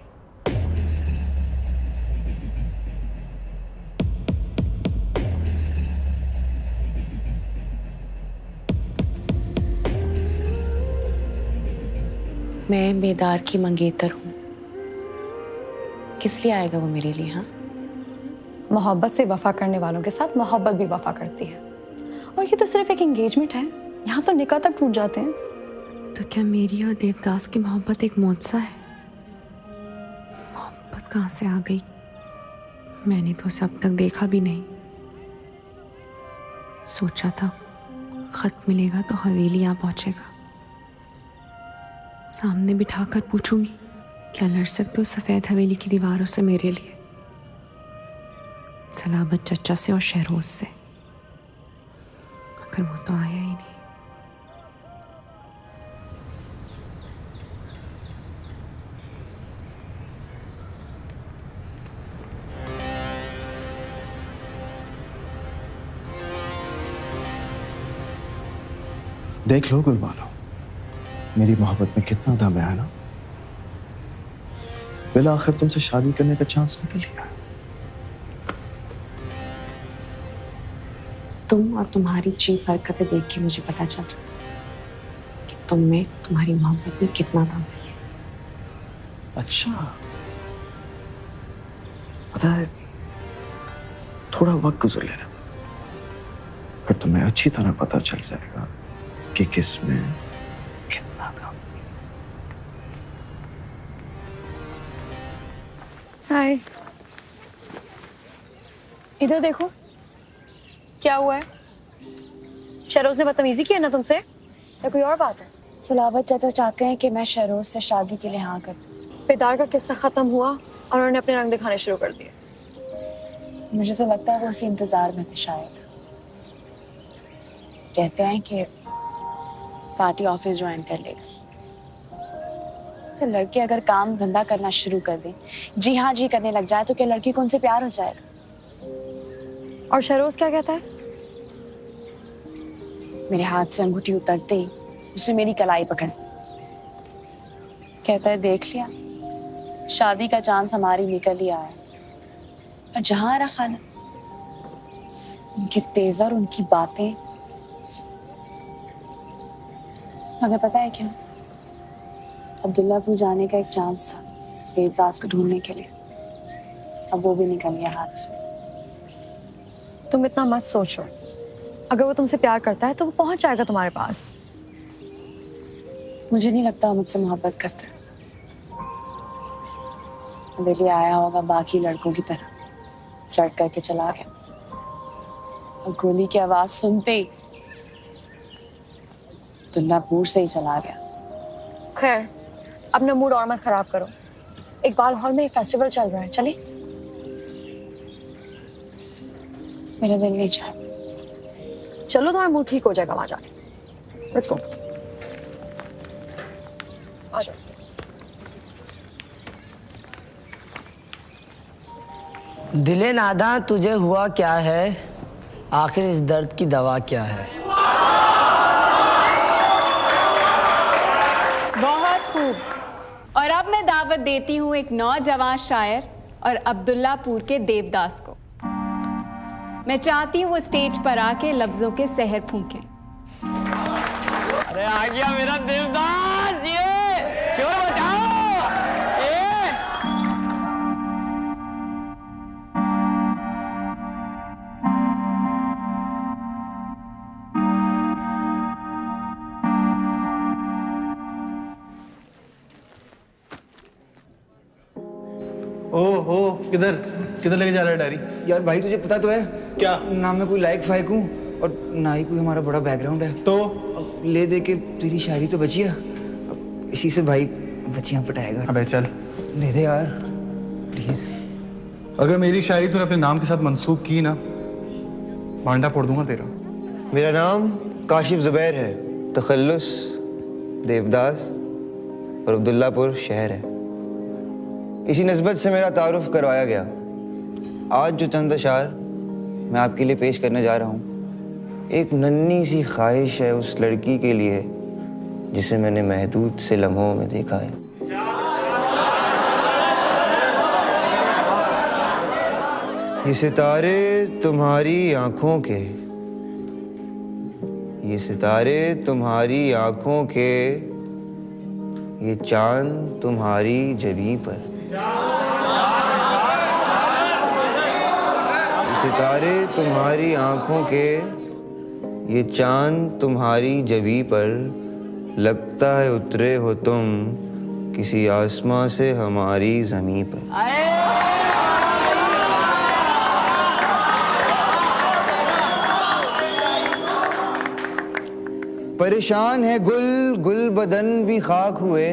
मैं बेदार की मंगेतर हूँ। किस लिए आएगा वो मेरे लिए? हाँ, मोहब्बत से वफा करने वालों के साथ मोहब्बत भी वफा करती है। और ये तो सिर्फ एक एंगेजमेंट है, यहाँ तो निकाह तक टूट जाते हैं। तो क्या मेरी और देवदास की मोहब्बत एक मौजज़ा है? मोहब्बत कहाँ से आ गई? मैंने तो उसे अब तक देखा भी नहीं। सोचा था खत मिलेगा तो हवेली आ पहुंचेगा, सामने बिठाकर पूछूंगी क्या लड़ सकते हो सफेद हवेली की दीवारों से मेरे लिए, सलाबत चचा से और शहरोज से। मगर वो तो आया ही नहीं। देख लो गुलबानो, मेरी मोहब्बत में कितना दम है ना। बिल आखिर तुमसे शादी करने का चांस निकल गया। तुम और तुम्हारी चीप हरकतें देख के मुझे पता चल रहा कि तुम में, तुम्हारी मोहब्बत में कितना दम है। अच्छा, पता है, थोड़ा वक्त गुजर लेना, फिर तुम्हें अच्छी तरह पता चल जाएगा कि किस में कितना दम। हाय, इधर देखो क्या हुआ है। शहरोज ने बदतमीजी की है ना तुमसे, या कोई और बात है? सलाबत चाचा चाहते हैं कि मैं शहरोज से शादी के लिए हाँ कर दूं। बेदार का किस्सा खत्म हुआ और उन्होंने अपने रंग दिखाने शुरू कर दिए। मुझे तो लगता है वो उसी इंतजार में थे शायद। कहते हैं कि पार्टी ऑफिस ज्वाइन कर लेगा। तो लड़के अगर काम धंधा करना शुरू कर दें, जी हाँ जी करने लग जाए, तो क्या लड़की को उनसे प्यार हो जाएगा? और शहरोज क्या कहता है? मेरे हाथ से अंगूठी उतरते ही उसने मेरी कलाई पकड़, कहता है देख लिया, शादी का चांस हमारी निकल ही आया। और जहां रहा खाला, उनके तेवर, उनकी बातें, मगर पता है क्या, अब्दुल्लापुर जाने का एक चांस था देवदास को ढूंढने के लिए, अब वो भी निकल गया हाथ से। तुम इतना मत सोचो, अगर वो तुमसे प्यार करता है तो वो पहुंच जाएगा तुम्हारे पास। मुझे नहीं लगता वो मुझसे मोहब्बत करता है। दिल्ली आया होगा बाकी लड़कों की तरह, फ्लर्ट करके चला गया, और गोली की आवाज सुनते ही अब्दुल्लापुर से ही चला गया। खैर, अपना मूड और मत खराब करो। इकबाल हॉल में एक फेस्टिवल चल रहा है, चले? मेरा दिल नहीं चाह। चलो, तुम्हारा मूड ठीक हो जाएगा वहां जाके। Let's go. आ जाओ। दिले नादा तुझे हुआ क्या है, आखिर इस दर्द की दवा क्या है? बहुत खूब। और अब मैं दावत देती हूँ एक नौजवान शायर और अब्दुल्लापुर के देवदास को। मैं चाहती हूँ वो स्टेज पर आके लफ्जों के सहर फूंके। अरे आ गया मेरा देवदास, ये शोर बचाओ। ओ किधर किधर लेके जा रहा है डायरी? यार भाई तुझे पता तो है क्या, ना मैं कोई लाइक फाइक हूँ और ना ही कोई हमारा बड़ा बैकग्राउंड है, तो ले दे के तेरी शायरी तो बची है, अब इसी से भाई बच्चियां पटाएगा। अबे चल दे दे यार प्लीज। अगर मेरी शायरी तूने अपने नाम के साथ मंसूब की ना, मांडा फोड़ दूंगा तेरा। मेरा नाम काशिफ जुबैर है, तखल्लुस देवदास और अब्दुल्लापुर शहर है। इसी निस्बत से मेरा तारुफ करवाया गया। आज जो चंद अशार मैं आपके लिए पेश करने जा रहा हूँ, एक नन्ही सी ख्वाहिश है उस लड़की के लिए जिसे मैंने महदूद से लम्हों में देखा है। ये सितारे तुम्हारी आंखों के, ये सितारे तुम्हारी आंखों के, ये चांद तुम्हारी जबीं पर, ये सितारे तुम्हारी आंखों के, ये चांद तुम्हारी जबीं पर, लगता है उतरे हो तुम किसी आसमां से हमारी ज़मीं पर। परेशान है गुल, गुल बदन भी खाक हुए,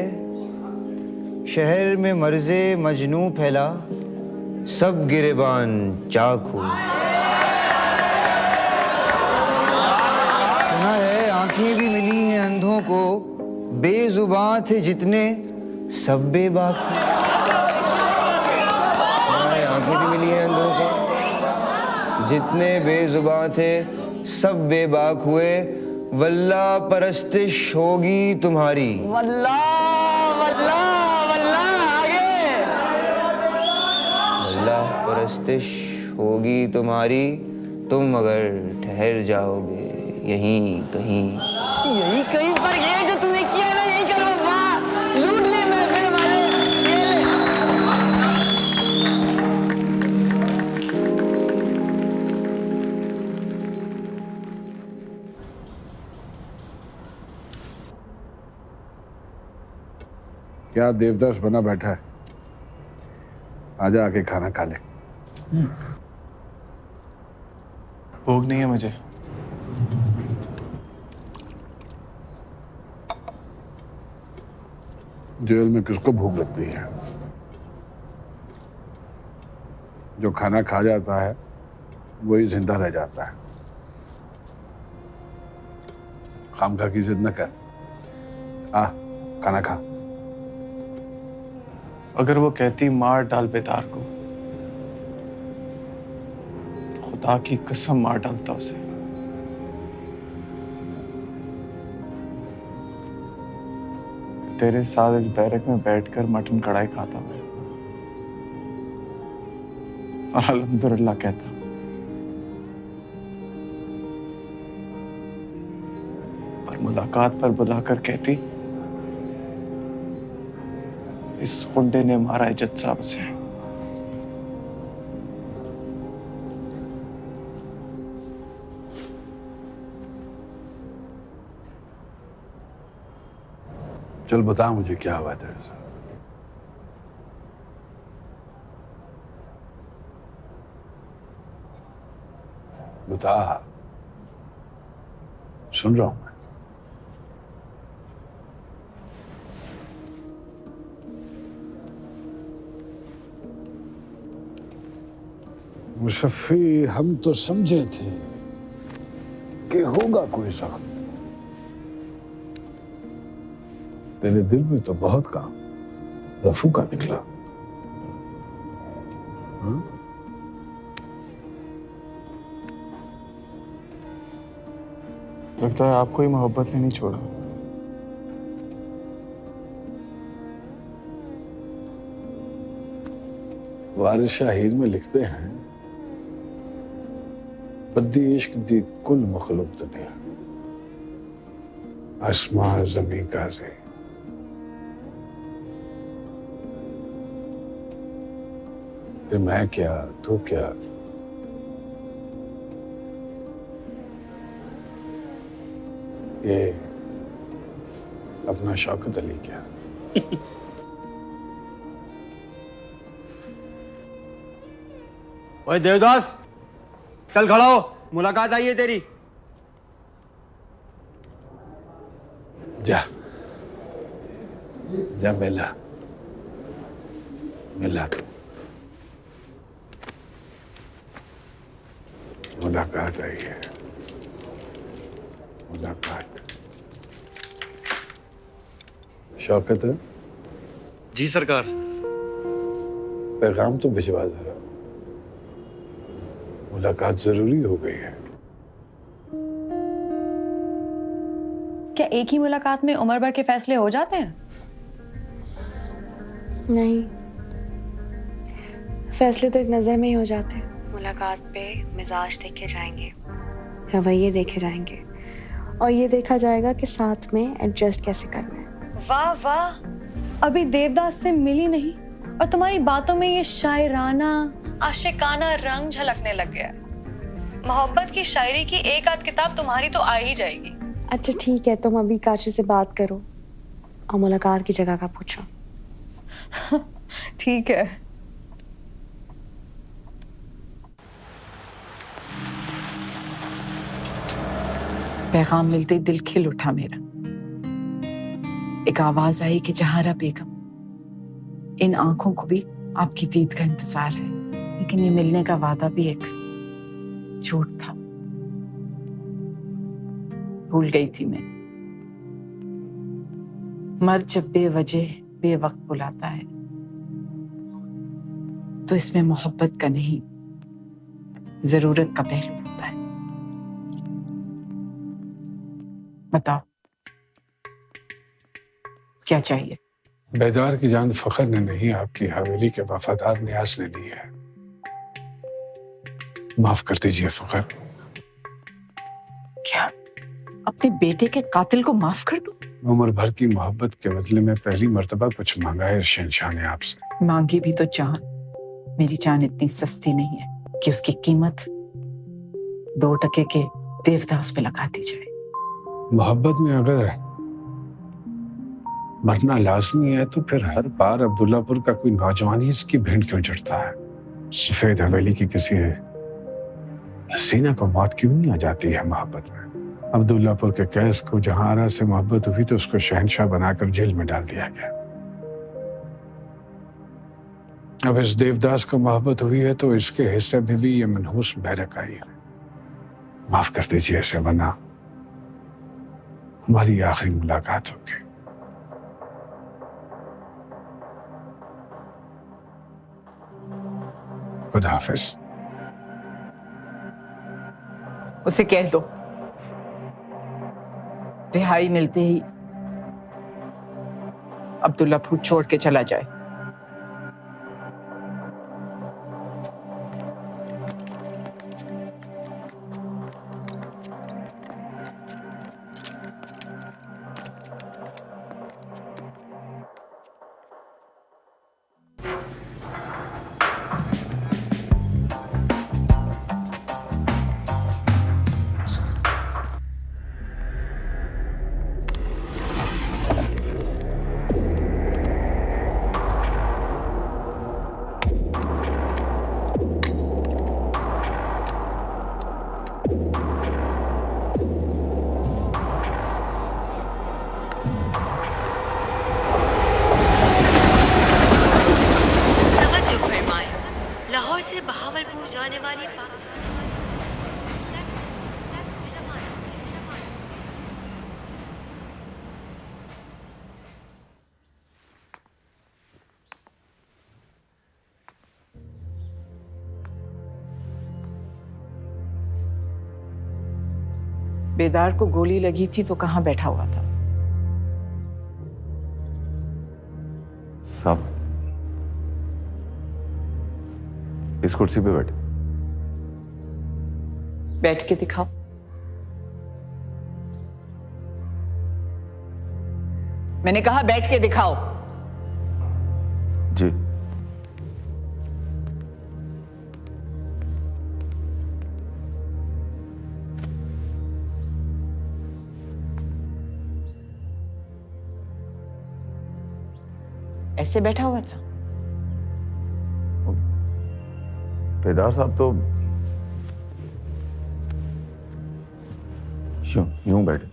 शहर में मर्ज़े मजनू फैला, सब गिरेबान चाक हुए। सुना है आंखें भी मिली हैं अंधों को, बेजुबां थे जितने सब बेबाक थे। सुना है आंखें भी मिली हैं अंधों को, जितने बेजुबां थे सब बेबाक हुए। वल्ला परस्तिश होगी तुम्हारी, वल्ला वल्ला वल्ला आगे। वल्ला परस्तिश होगी तुम्हारी, तुम अगर ठहर जाओगे यहीं कहीं। यही कहीं पर ये जो तूने किया ना, यही कर वाह, लूट ले महफिल वाले। क्या देवदास बना बैठा है? आजा आके खाना खा ले। भूख नहीं है मुझे। जेल में किसको भूख लगती है? जो खाना खा जाता है वही जिंदा रह जाता है। खामखा की जिद न कर। आ, खाना खा। अगर वो कहती मार डाल बेदार को, तो खुदा की कसम मार डालता उसे। तेरे साथ इस बैरक में बैठकर मटन कढ़ाई खाता मैं और अल्हम्दुलिल्लाह कहता। पर मुलाकात पर बुलाकर कहती इस गुंडे ने मारा है जज साहब से। चल बता मुझे क्या हुआ तेरे साथ। बता, सुन रहा हूं मैं। मुशफ़ी, हम तो समझे थे कि होगा कोई जख्म। तेरे दिल में तो बहुत काम रफू का निकला। हाँ? लगता है आपको ही मोहब्बत ने नहीं छोड़ा। वारिस शाहीर में लिखते हैं, बद्दी इश्क दी कुल मखलूक दुनिया, आसमां ज़मीं का से। फिर मैं क्या, तू क्या, ये अपना शौकत अली क्या। ओए देवदास, चल खड़ा हो, मुलाकात आई है तेरी। जा जा, मिला मिला तू। मुलाकात आई है, मुलाकात। शौकत है? जी सरकार। पैगाम तो भिजवा जरा, मुलाकात जरूरी हो गई है। क्या एक ही मुलाकात में उम्र भर के फैसले हो जाते हैं? नहीं, फैसले तो एक नजर में ही हो जाते हैं। मुलाकात पे मिजाज देखे जाएंगे, रवैये देखे जाएंगे और ये देखा जाएगा कि साथ में एडजस्ट कैसे करना है। वाह वाह, अभी देवदास से मिली नहीं और तुम्हारी बातों में ये शायराना आशिकाना रंग झलकने लग गया। मोहब्बत की शायरी की एक आध किताब तुम्हारी तो आ ही जाएगी। अच्छा ठीक है, तुम अभी काशी से बात करो और मुलाकात की जगह का पूछो। ठीक है। पैगाम मिलते ही दिल खिल उठा मेरा। एक आवाज आई कि जहारा बेगम, इन आंखों को भी आपकी दीद का इंतजार है, लेकिन ये मिलने का वादा भी एक झूठ था। भूल गई थी मैं। मर्द जब बेवजह बेवक्त बुलाता है तो इसमें मोहब्बत का नहीं, जरूरत का पहलू होता है। बताओ क्या चाहिए? बेदार की जान फखर ने नहीं, आपकी हवेली के वफादार नियाज ने ली है। माफ कर दीजिए फखर। क्या अपने बेटे के कातिल को माफ कर दो? उम्र भर की मोहब्बत के बदले में पहली मर्तबा कुछ मांगा है शहंशाह ने आपसे। मांगी भी तो जान। मेरी जान इतनी सस्ती नहीं है कि उसकी कीमत 2 टके के देवदास पे लगा दी जाए। मोहब्बत में अगर मरना लाजमी है तो फिर हर बार अब्दुल्लापुर का कोई नौजवान ही इसकी भेंट क्यों चढ़ता है? सफेद हवेली की किसी हसीना को मौत क्यों नहीं आ जाती है मोहब्बत में? अब्दुल्लापुर के कैस को जहां आरा से मोहब्बत हुई तो उसको शहंशाह बनाकर जेल में डाल दिया गया। अब इस देवदास को मोहब्बत हुई है तो इसके हिस्से में भी ये मनहूस बैरक आई है। माफ कर दीजिए इसे, वरना हमारी आखिरी मुलाकात होगी। खुदा हाफिज। उसे कह दो रिहाई मिलते ही अब्दुल्लापुर छोड़ के चला जाए। लाहौर से बहावलपुर जाने वाली बेदार को गोली लगी थी तो कहाँ बैठा हुआ था? साहब इस कुर्सी पे बैठे। बैठ के दिखाओ। मैंने कहा बैठ के दिखाओ। जी। ऐसे बैठा हुआ था? बेदार साहब तो यूं बैठे।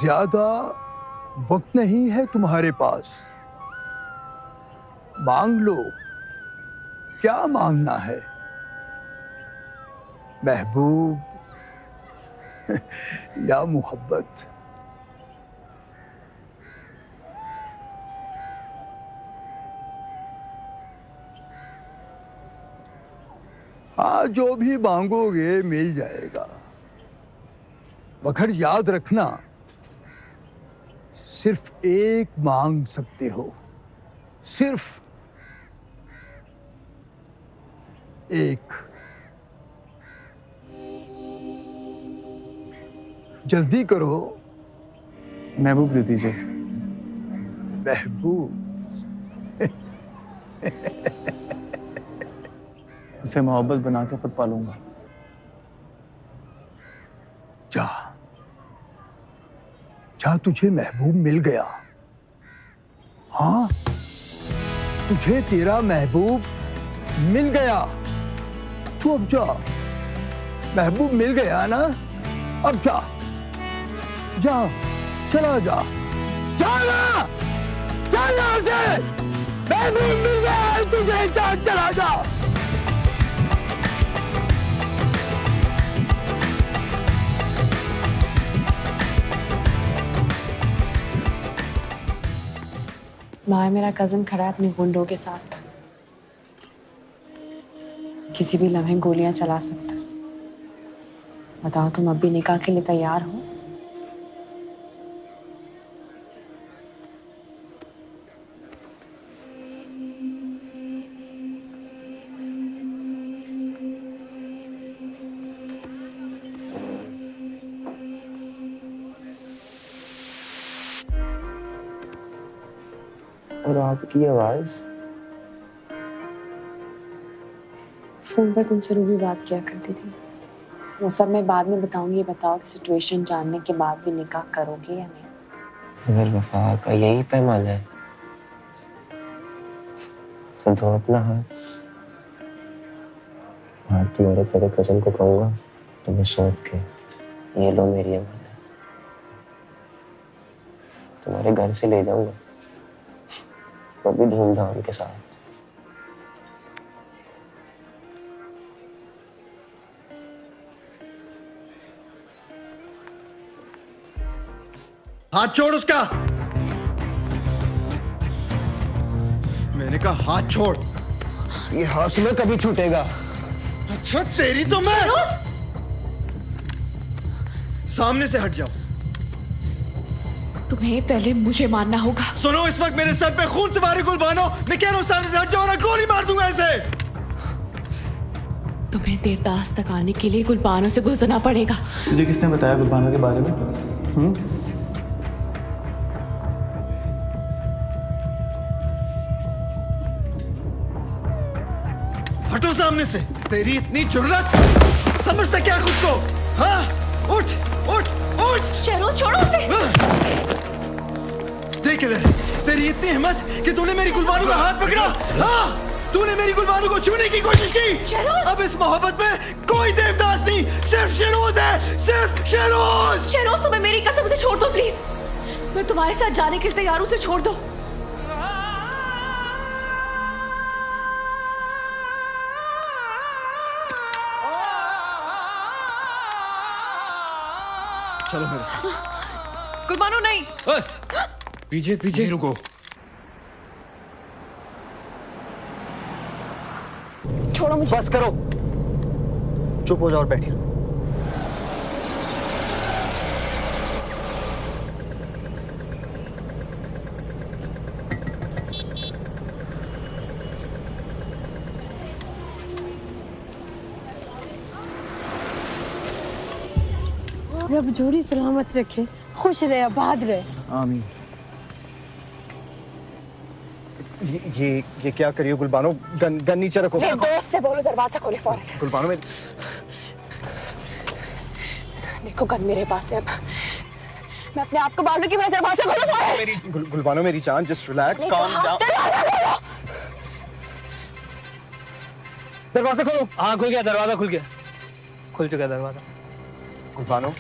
ज्यादा वक्त नहीं है तुम्हारे पास, मांग लो। क्या मांगना है? महबूब या मोहब्बत? हाँ, जो भी मांगोगे मिल जाएगा, मगर याद रखना सिर्फ एक मांग सकते हो, सिर्फ एक। जल्दी करो। महबूब दे दीजिए। महबूब? उसे मोहब्बत बना के खुद पालूंगा। जा, तुझे महबूब मिल गया। हाँ, तुझे तेरा महबूब मिल गया। तू अब जा, महबूब मिल गया ना, अब जा, जा, चला जा, चला, चल यहाँ से, महबूब मिल गया है तुझे, जा, चला जा। बाहर मेरा कजन खड़ा है अपने गुंडों के साथ, किसी भी लम्हे गोलियां चला सकता है। बताओ तुम अब भी निकाह के लिए तैयार हो? और आपकी आवाज? फोन पर तुमसे रूबी बात किया करती थी। वो सब मैं बाद में बताऊंगी। ये बताओ कि सिचुएशन जानने के बाद भी निकाह करोगे या नहीं? अगर वफा का यही पैमाना है तो दो अपना हाथ। और तुम्हारे बड़े कजन को कहूंगा तुम्हें सौंप के, ये लो मेरी अमानत, तुम्हारे घर से ले जाऊंगा, वो भी धूमधाम के साथ। हाथ छोड़ उसका। मैंने कहा हाथ छोड़। ये हाथ में कभी छूटेगा। अच्छा तेरी तो मैं। सामने से हट जाओ। तुम्हें पहले मुझे मारना होगा। सुनो, इस वक्त मेरे सर पे खून सवारी गुलबानो, मैं कह रहा हूं सामने से हट जाओ, गोली मार दूंगा इसे। तुम्हें देवदास तक आने के लिए गुलबानों से गुजरना पड़ेगा। तुझे किसने बताया गुलबानों के बारे में? हटो सामने से। तेरी इतनी जुर्रत, समझता क्या खुद को? हाँ, उठ उठ उठ। शहरोज छोड़ो उसे। देख इधर, तेरी इतनी हिम्मत कि तूने मेरी गुलबानों का हाथ पकड़ा। हाँ, तूने मेरी गुलबानों को छूने की कोशिश की। अब इस मोहब्बत में कोई देवदास नहीं, सिर्फ शहरोज है, सिर्फ शहरोज। शहरोज, तुम्हें मेरी कसम से छोड़ दो प्लीज। मैं तुम्हारे साथ जाने के लिए तैयार हूं, उसे छोड़ दो। चलो मेरे साथ। गुलबानो नहीं। पीछे पीछे रुको। छोड़ो मुझे। बस करो, चुप हो जाओ और बैठिए। रब जोड़ी सलामत रखे, खुश रहे, आबाद रहे। आमीन। ये क्या करियो गुलबानो? गन नीचे रखो। मेरे दोस्त से बोलो दरवाजा खोले फौरन। गुलबानो में देखो गन मेरे पास है, मैं अपने आप को मारने की वजह दरवाजा खोलो फौरन। गुलबानो मेरी जान, जस्ट रिलैक्स, काम डाउन। दरवाजा खोलो। हाँ खुल गया, दरवाजा खुल गया, खुल चुका है दरवाजा। गुलबानो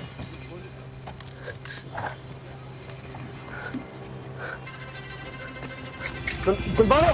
गुलबानो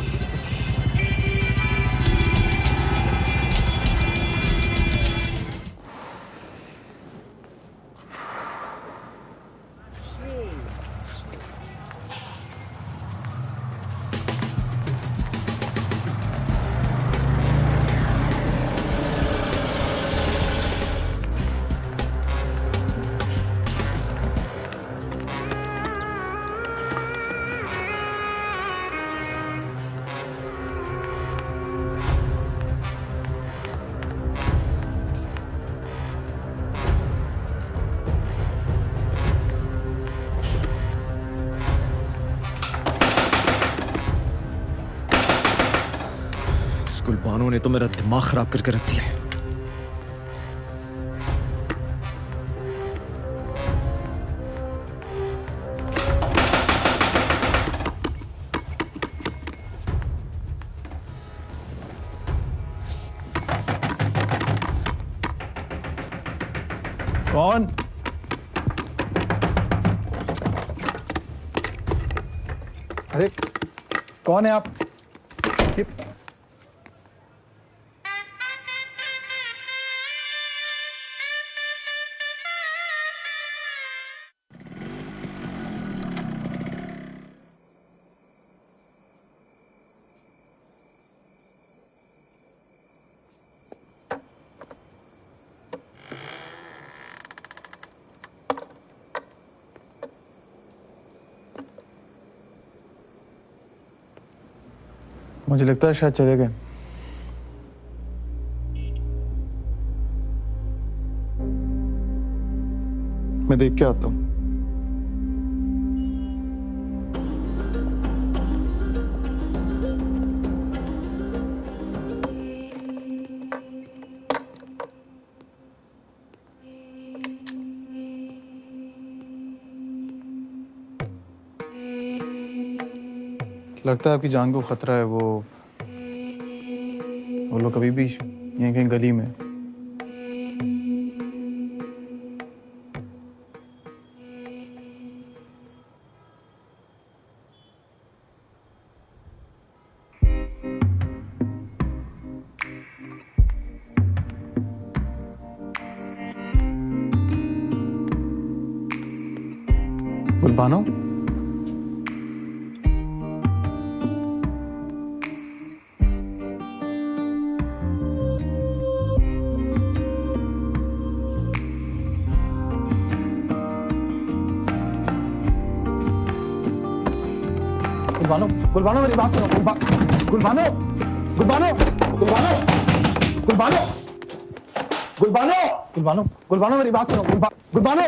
गुलबानों ने तो मेरा दिमाग खराब करके रख दिया है। कौन? अरे कौन है आप? मुझे लगता है शायद चले गए। मैं देख के आता हूँ। लगता है आपकी जान को खतरा है। वो लोग कभी भी यहीं कहीं गली में। गुलबानो, गुलबानो मेरी बात सुनो। गुलबानो गुलबानो गुलबानो गुलबानो गुलबानो गुलबानो गुलबानो मेरी बात सुनो। गुलबानो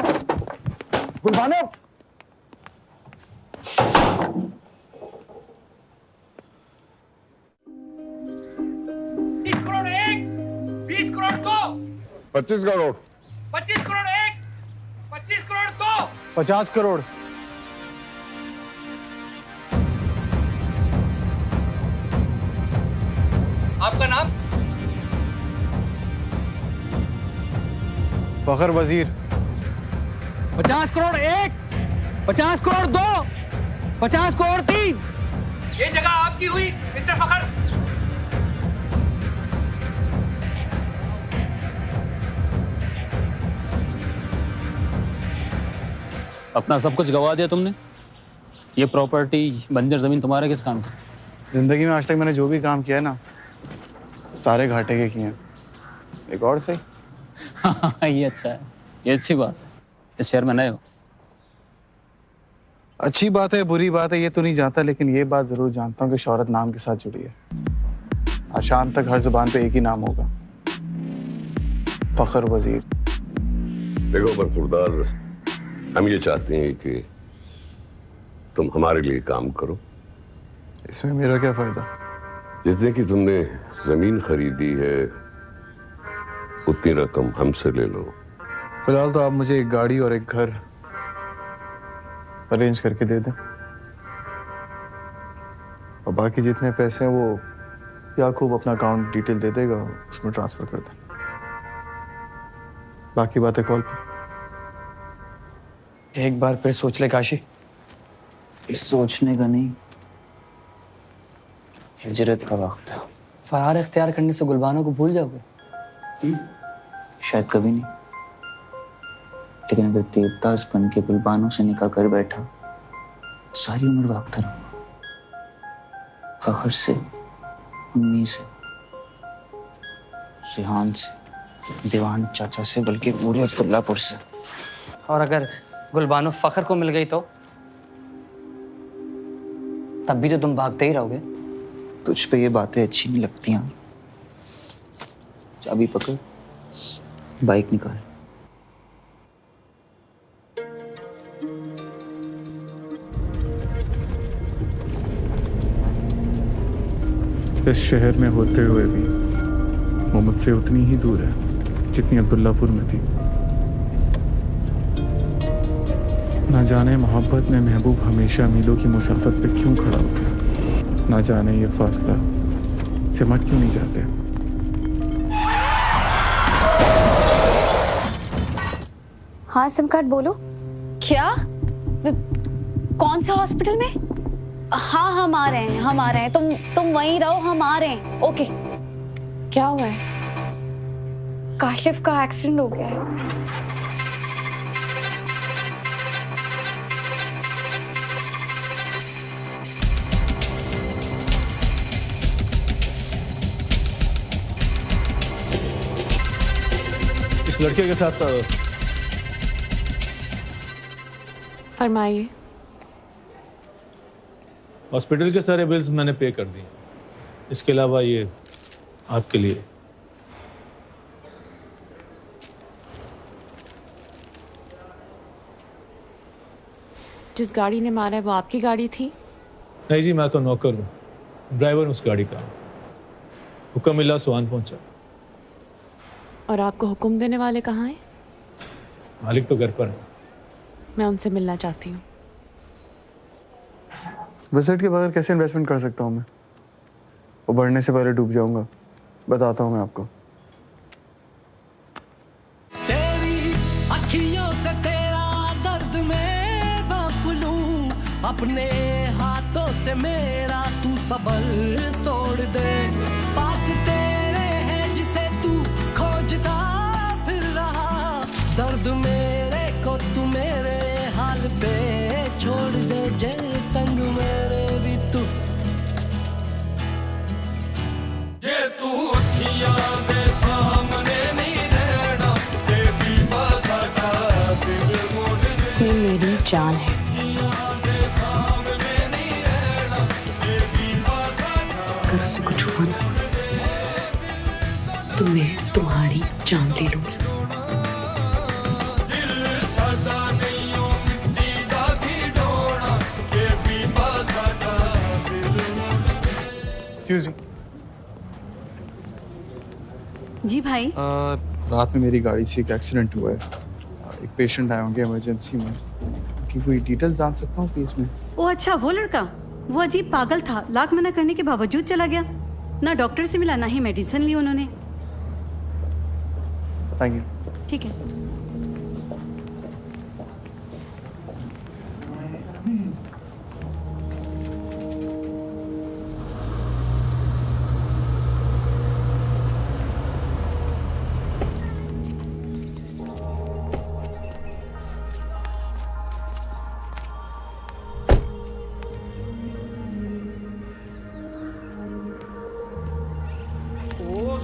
गुलबानो 20 करोड़ एक, 20 करोड़ दो, 25 करोड़, 25 करोड़ एक, 25 करोड़ दो, 50 करोड़। आपका नाम? फखर वजीर। 50 करोड़ एक, 50 करोड़ दो, 50 करोड़ तीन। ये जगह आपकी हुई मिस्टर फखर। अपना सब कुछ गवा दिया तुमने। ये प्रॉपर्टी, बंजर जमीन तुम्हारे किस काम की? जिंदगी में आज तक मैंने जो भी काम किया है ना, सारे घाटे के किए हैं। एक और सही। ये अच्छा है, ये अच्छी बात है। इस शहर में नए हो। अच्छी बात है बुरी बात है ये तो नहीं जानता, लेकिन ये बात जरूर जानता हूँ कि शौहरत नाम के साथ जुड़ी है। आज शाम तक हर जुबान पे एक ही नाम होगा, फखर वजीर। देखो बरखुरदार, हम ये चाहते हैं कि तुम हमारे लिए काम करो। इसमें मेरा क्या फायदा? जितने की तुमने जमीन खरीदी है उतनी रकम हमसे ले लो। फिलहाल तो आप मुझे एक गाड़ी और एक घर अरेंज करके दे दें, और बाकी जितने पैसे हैं वो याकूब अपना अकाउंट डिटेल दे देगा, उसमें ट्रांसफर कर दें। बाकी बातें कॉल पे। एक बार फिर सोच ले काशी। इस सोचने का नहीं, हिजरत का वक्त है। फरार इख्तियार करने से गुलबानो को भूल जाओगे? शायद कभी नहीं, लेकिन अगर देवदास बन के गुलबानो से निकाह कर बैठा, सारी उम्र भागता रहूंगा। फखर से, उम्मी से, रिहान से, दीवान चाचा से, बल्कि पूरे अब्दुल्लापुर से। और अगर गुलबानो फखर को मिल गई तो तब भी तो तुम भागते ही रहोगे। तुझ पे ये बातें अच्छी नहीं लगती हैं। चाबी पकड़, बाइक निकाल। इस शहर में होते हुए भी वो मुझसे उतनी ही दूर है जितनी अब्दुल्लापुर में थी। ना जाने मोहब्बत में महबूब हमेशा मीलों की मुसाफत पे क्यों खड़ा हो गया। ना जाने ये फासला सिमट क्यों नहीं जाते। हाँ सिम कार्ड बोलो। क्या? कौन से हॉस्पिटल में? हाँ हम आ रहे हैं, तुम वहीं रहो, हम आ रहे हैं। ओके। क्या हुआ है? काशिफ का एक्सीडेंट हो गया है। इस लड़के के साथ फरमाइए। हॉस्पिटल के सारे बिल्स मैंने पे कर दिए। इसके अलावा ये आपके लिए। जिस गाड़ी ने मारा है वो आपकी गाड़ी थी? नहीं जी, मैं तो नौकर हूँ, ड्राइवर उस गाड़ी का। हुक्म मिला सुहान पहुंचा। और आपको हुक्म देने वाले कहाँ हैं? मालिक तो घर पर है। मैं उनसे मिलना चाहती हूँ। विजिट के बगैर कैसे इन्वेस्टमेंट कर सकता हूँ मैं? वो बढ़ने से पहले डूब जाऊंगा। बताता हूँ मैं आपको। तेरी अखियों से तेरा दर्द मैं बाप लूं, अपने हाथों से मेरा तू सबल तोड़ दे। पास तेरे है जिसे तू खोजता फिर रहा, दर्द मेरे को तू मेरे हाल पे छोड़ दे। जय संग मेरे भी तू, जे तू अखियां दे सामने नहीं रहना, ते भी बसाता दिल मोड़ दे। इसमें मेरी जान है। अगर उसे कुछ हुआ ना तो मैं तुम्हारी जान ले लूंगी। Excuse me. जी भाई। रात में मेरी गाड़ी से एक एक्सीडेंट हुआ है। एक पेशेंट आए होंगे इमरजेंसी में। कि कोई डिटेल जान सकता हूँ प्लीज में? ओ अच्छा, वो लड़का वो अजीब पागल था, लाख मना करने के बावजूद चला गया। ना डॉक्टर से मिला ना ही मेडिसिन ली उन्होंने। Thank you. ठीक है।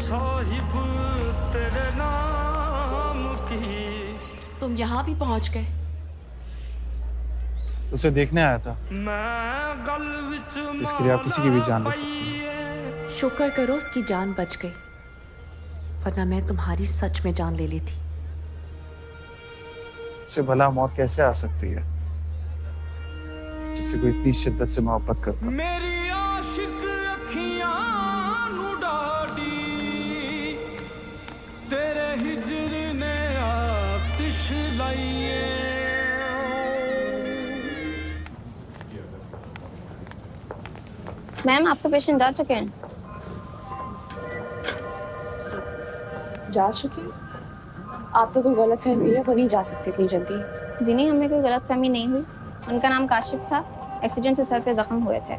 साहिब तेरे नाम की। तुम यहाँ भी पहुँच गए? उसे देखने आया था, मैं जिसके लिए आप किसी की भी जान ले सकते हैं। शुक्र करो उसकी जान बच गई, वरना मैं तुम्हारी सच में जान ले लेती। उसे भला मौत कैसे आ सकती है जिससे कोई इतनी शिद्दत से मोहब्बत करता? मेरी आशिक अखियां नु डाडी, तेरे हिजर ने आतिश लाइए। मैम आपके पेशेंट जा चुके हैं। जा चुके हैं? आपको कोई गलतफहमी है? वो नहीं जा सकते इतनी जल्दी। जी नहीं, हमें कोई गलतफहमी नहीं हुई। उनका नाम काशिफ था, एक्सीडेंट से सर पे जख्म हुए थे।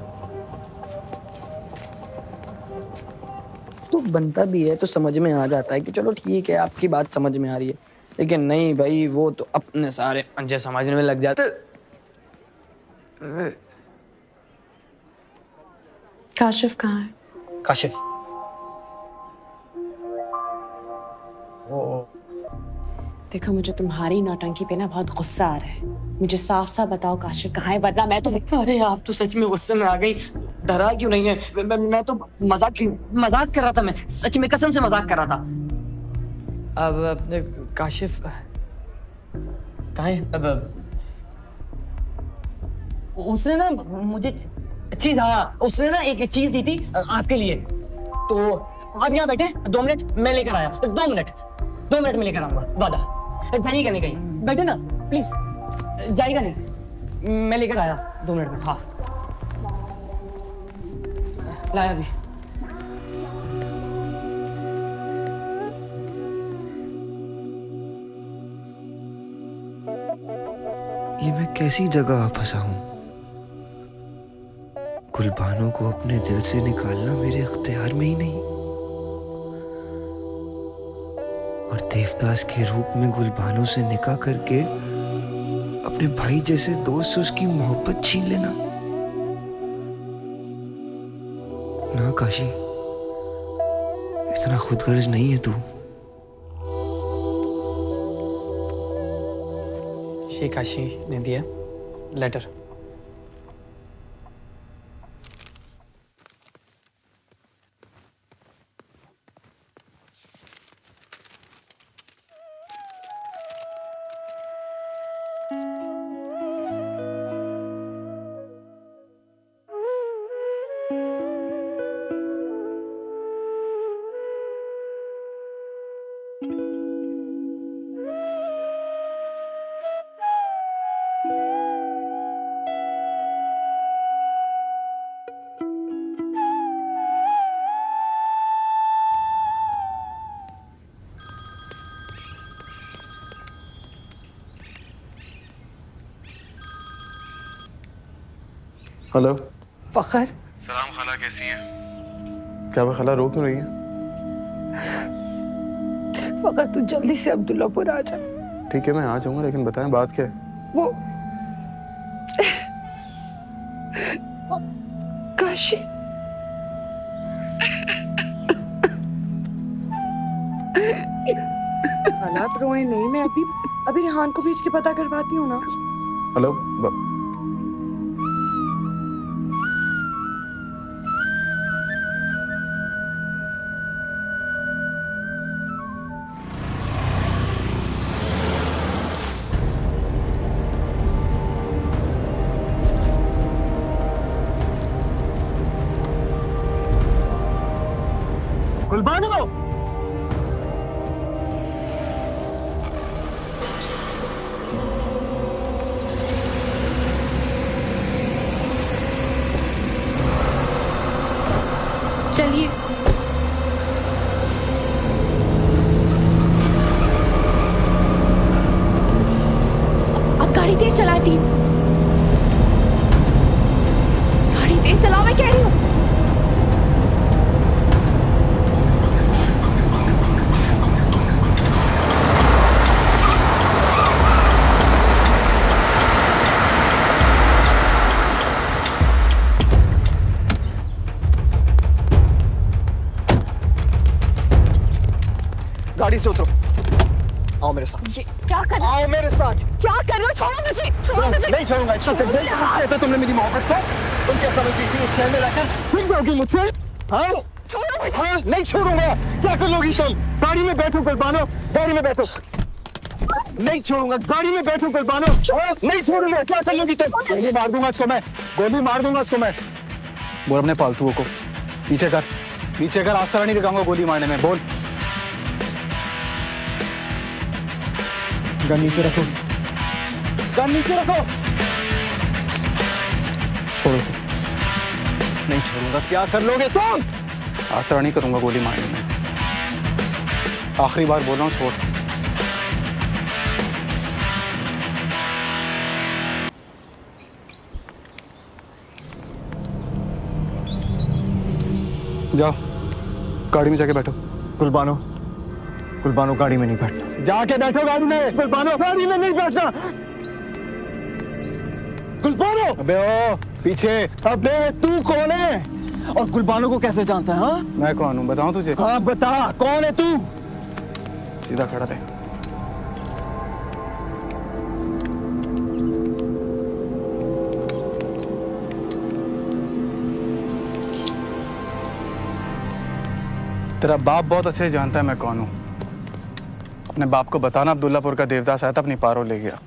तो बनता भी है तो समझ में आ जाता है कि चलो ठीक है, आपकी बात समझ में आ रही है, लेकिन नहीं भाई, वो तो अपने सारे अंजे समझने में लग जाते। काशिफ कहाँ है? काशिफ देखो, मुझे तुम्हारी नौटंकी पे ना बहुत गुस्सा आ रहा है। मुझे साफ साफ बताओ काशिफ कहाँ है, वरना मैं तो। अरे आप तो सच में गुस्से में आ गई। डरा क्यों नहीं है? मैं तो मजाक कर रहा था। मैं सच में कसम से मजाक कर रहा था। अब काशिफ कहाँ है? अब उसने ना मुझे चीज, हाँ उसने ना एक चीज दी थी आपके लिए। तो आप यहाँ बैठे 2 मिनट, मैं लेकर आया। 2 मिनट में लेकर आऊंगा, वादा। जाइएगा नहीं कहीं, बैठे ना प्लीज, जाइएगा नहीं, मैं लेकर आया 2 मिनट में। हाँ लाया अभी। ये मैं कैसी जगह आ फंसा हूं? गुलबानो को अपने दिल से निकालना मेरे इख्तियार में ही नहीं, और देवदास के रूप में गुलबानो से निकाह करके अपने भाई जैसे दोस्त से उसकी मोहब्बत छीन लेना। ना काशी, इतना खुदगर्ज नहीं है तू। काशी ने दिया लेटर। हेलो फखर। सलाम खाला, कैसी हैं? क्या वो खाला रो क्यों रही है? फखर तू जल्दी से अब्दुल्लापुर आ जा। ठीक है मैं आ जाऊंगा, लेकिन बताएं बात क्या है? वो काशी हालात रोए नहीं, मैं अभी रिहान को भेज के पता करवाती हूँ ना। हेलो गुलबानो, चलिए। अब गाड़ी तेज चलाए प्लीज। गाड़ी तेज चलाओ, मैं कह रही हूँ। गाड़ी से उतरो, आओ मेरे साथ। ये क्या कर रहे हो? आओ मेरे साथ। क्या कर रहे हो? छोड़ो मुझे, छोड़ो मुझे। नहीं छोड़ूंगा। ऐसा तुमने मेरी मोहब्बत को, तुम क्या समझती थी इस शहर में रहकर छीन जाओगी मुझसे? हाँ छोड़ो मुझे। हाँ, नहीं छोड़ूंगा। क्या कर लोगी तुम? गाड़ी में बैठो गुलबानो, गाड़ी में बैठो। नहीं छोड़ूंगा, गाड़ी में बैठो गुलबानो। नहीं छोड़ूंगा। क्या कर लोगी तुम? गोली मार दूंगा इसको मैं, गोली मार दूंगा इसको मैं। बोल अपने पालतुओं को पीछे कर, पीछे कर। आसरा नहीं दिखाऊंगा गोली मारने में। बोल। गन नीचे रखो, गन नीचे रखो। छोड़ो। नहीं छोड़ूंगा। क्या कर लोगे तुम? आसरा नहीं करूंगा गोली मारने में। आखिरी बार बोल रहा हूँ, छोड़। जाओ गाड़ी में जाके बैठो। गुलबानो, गुलबानो गाड़ी में नहीं बैठना। जाके बैठो गाड़ी में। गुलबानो गाड़ी में नहीं बैठना। गुलबानो। अबे ओ पीछे। अबे तू कौन है और गुलबानो को कैसे जानता है? हाँ मैं कौन हूँ बताऊँ तुझे? हाँ बता, कौन है तू? सीधा खड़ा रहे। तेरा बाप बहुत अच्छे से जानता है मैं कौन हूँ। अपने बाप को बताना अब्दुल्लापुर का देवदास आया था, अपनी पारो ले गया।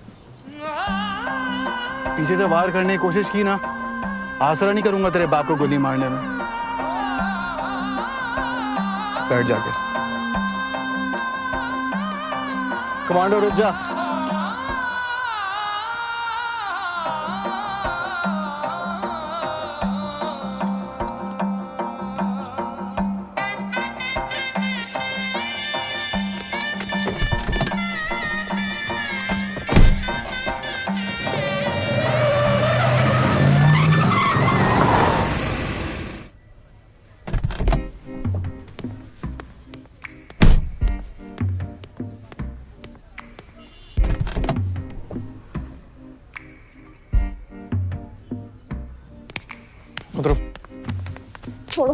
पीछे से वार करने की कोशिश की ना, आसरा नहीं करूंगा तेरे बाप को गोली मारने में। बैठ जाके। कमांडो रुक जा।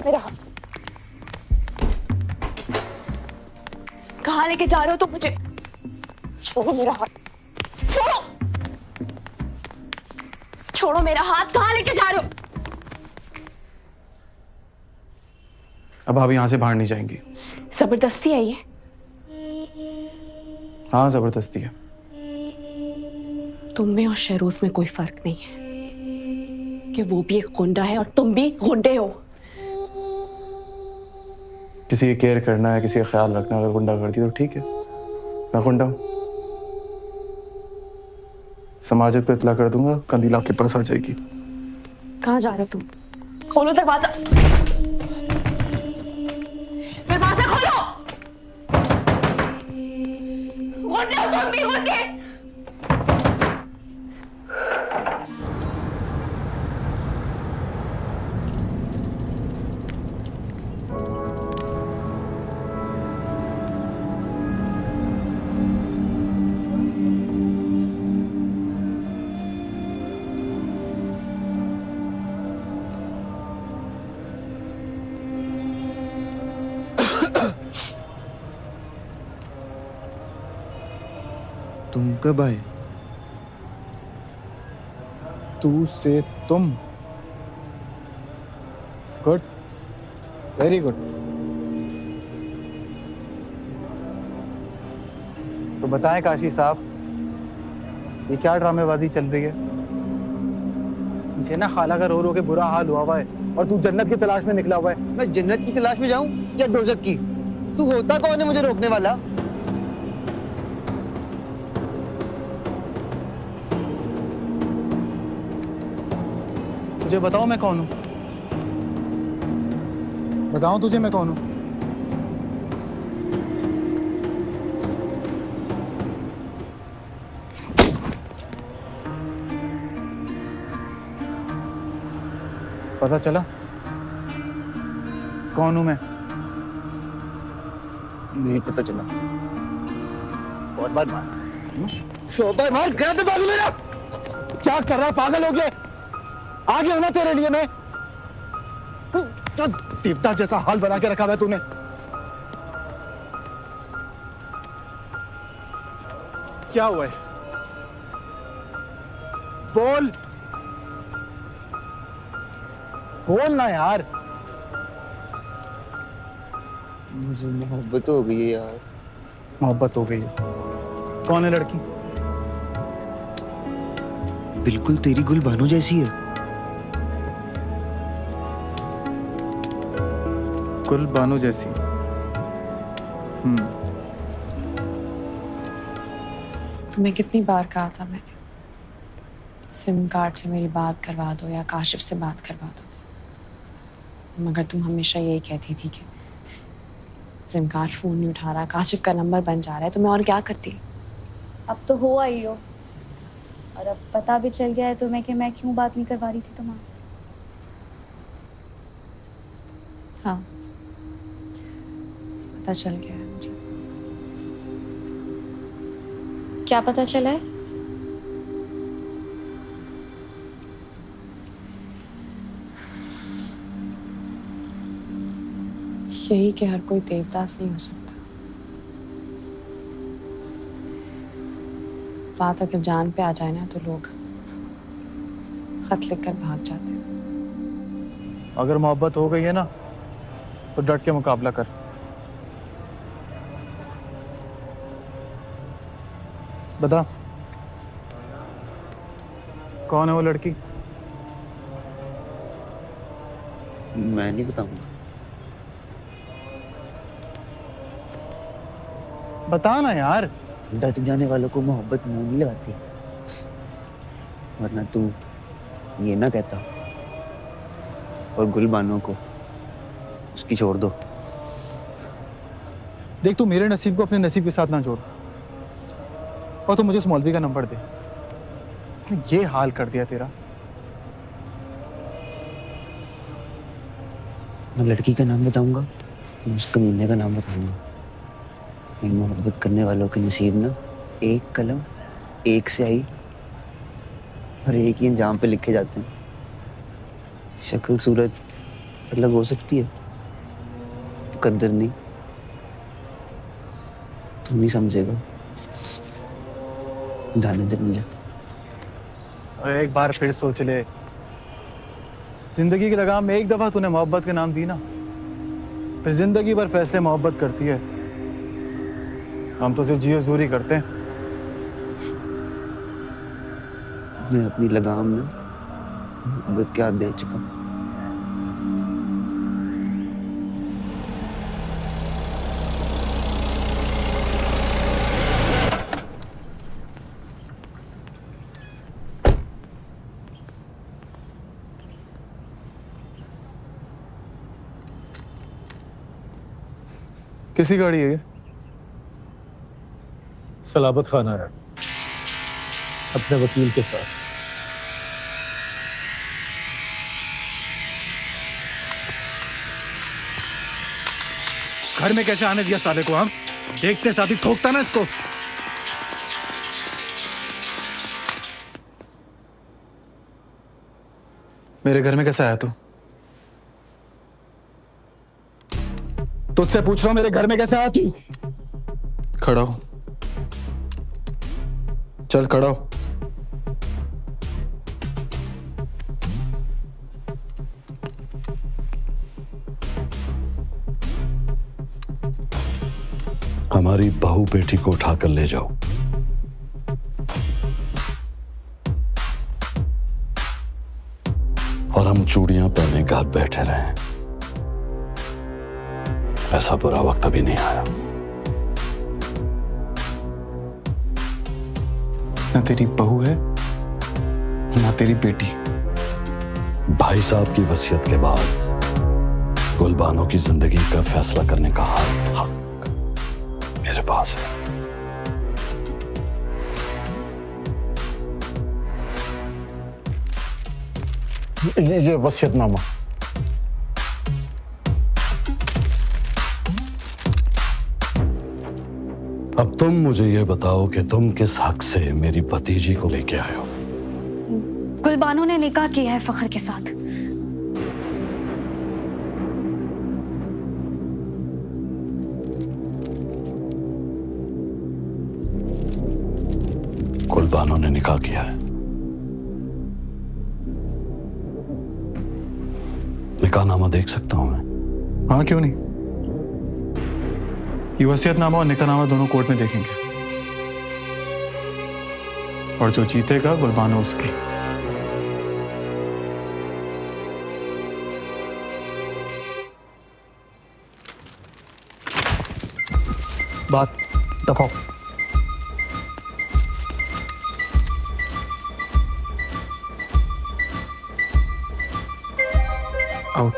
मेरा हाथ। कहाँ लेके जा रहे हो तुम मुझे? छोड़ो मेरा हाथ, छोड़ो, छोड़ो मेरा हाथ। कहाँ लेके जा रहे हो? अब आप यहाँ से बाहर नहीं जाएंगी। जबरदस्ती है ये? हाँ जबरदस्ती है। तुम में और शहरोज में कोई फर्क नहीं है कि वो भी एक गुंडा है और तुम भी गुंडे हो। किसी की केयर करना है, किसी का ख्याल रखना, अगर गुंडा करती तो ठीक है, मैं गुंडा हूँ। समाजित को इत्तला कर दूंगा, कंदील आपके पास आ जाएगी। कहाँ जा रहे हो तुम? खोलो दरवाजा, दरवाजा खोलो। गुंडे हो तुम भी, गुंडे। तुम कब आए? तू से तुम। Good, very good. तो बताएं काशी साहब, ये क्या ड्रामेबाजी चल रही है? मुझे ना खाला का रो रो के बुरा हाल हुआ हुआ है और तू जन्नत की तलाश में निकला हुआ है। मैं जन्नत की तलाश में जाऊं या दोजख की? तू होता कौन है मुझे रोकने वाला? तुझे बताओ मैं कौन हूं? बताऊं तुझे मैं कौन हूं? पता चला कौन हूं मैं? नहीं पता चला। और बार मार, 100 बार मार। गया तो बाजू मेरा। क्या कर रहा, पागल हो गए? आ गया ना तेरे लिए मैं। क्या देवता जैसा हाल बना के रखा है तूने। क्या हुआ है? बोल, बोल ना यार। मुझे मोहब्बत हो गई है यार। मोहब्बत हो गई है? कौन है लड़की? बिल्कुल तेरी गुलबानो जैसी है। गुलबानो जैसी? तुम्हें कितनी बार कहा था मैंने, सिम कार्ड से मेरी बात करवा दो या काशिफ से बात करवा दो, मगर तुम हमेशा यही कहती थी कि सिम कार्ड फोन नहीं उठा रहा, काशिफ का नंबर बन जा रहा है, तो मैं और क्या करती। अब तो हो आई हो और अब पता भी चल गया है तुम्हें कि मैं क्यों बात नहीं करवा रही थी तुम्हारे। हाँ पता चल गया है मुझे। क्या पता चला है? यही कि हर कोई देवदास नहीं हो सकता। बात अगर जान पे आ जाए ना तो लोग खत लिखकर भाग जाते हैं। अगर मोहब्बत हो गई है ना तो डट के मुकाबला कर। बता कौन है वो लड़की? मैं नहीं बताऊंगा। बता ना यार। डट जाने वालों को मोहब्बत मुंह नहीं लगाती, वरना तू ये ना कहता। और गुलबानो को उसकी छोड़ दो। देख तू मेरे नसीब को अपने नसीब के साथ ना जोड़, और तो मुझे उस मौलवी का नंबर दे। ये हाल कर दिया तेरा। मैं लड़की का नाम बताऊंगा, मैं उस कमीने का नाम बताऊंगा। मोहब्बत करने वालों के नसीब ना एक कलम, एक स्याही और एक ही अंजाम पे लिखे जाते हैं। शक्ल सूरत अलग हो सकती है, कद्दर नहीं। तू नहीं समझेगा, जाने दे मुझे। अरे एक बार फिर सोच ले, जिंदगी की लगाम में एक दफा तूने मोहब्बत के नाम दी ना, फिर जिंदगी भर फैसले मोहब्बत करती है। हम तो सिर्फ जियो दूरी करते हैं। मैं अपनी लगाम में मोहब्बत क्या दे चुका। किसी गाड़ी है ये? सलाबत खान आया अपने वकील के साथ। घर में कैसे आने दिया साले को? हम देखते साथ ही ठोकता ना इसको। मेरे घर में कैसे आया तू? तुझसे पूछ रहा हूं, मेरे घर में कैसे आया तू? खड़ा हो, चल खड़ा हो। हमारी बहू बेटी को उठाकर ले जाओ। और हम चूड़ियां पहने घर बैठे रहे। ऐसा बुरा वक्त अभी नहीं आया। ना तेरी बहू है ना तेरी बेटी। भाई साहब की वसीयत के बाद गुलबानो की जिंदगी का फैसला करने का हक मेरे पास है। ये वसीयतनामा। अब तुम मुझे ये बताओ कि तुम किस हक से मेरी भतीजी को लेके आए हो? गुलबानो ने निकाह किया है फखर के साथ। गुलबानो ने निकाह किया है? निकाहनामा देख सकता हूं मैं? हाँ क्यों नहीं, ये वसीयतनामा और निकाहनामा दोनों कोर्ट में देखेंगे। और जो जीतेगा गुलबानो उसकी। बात दफाओ। आउट।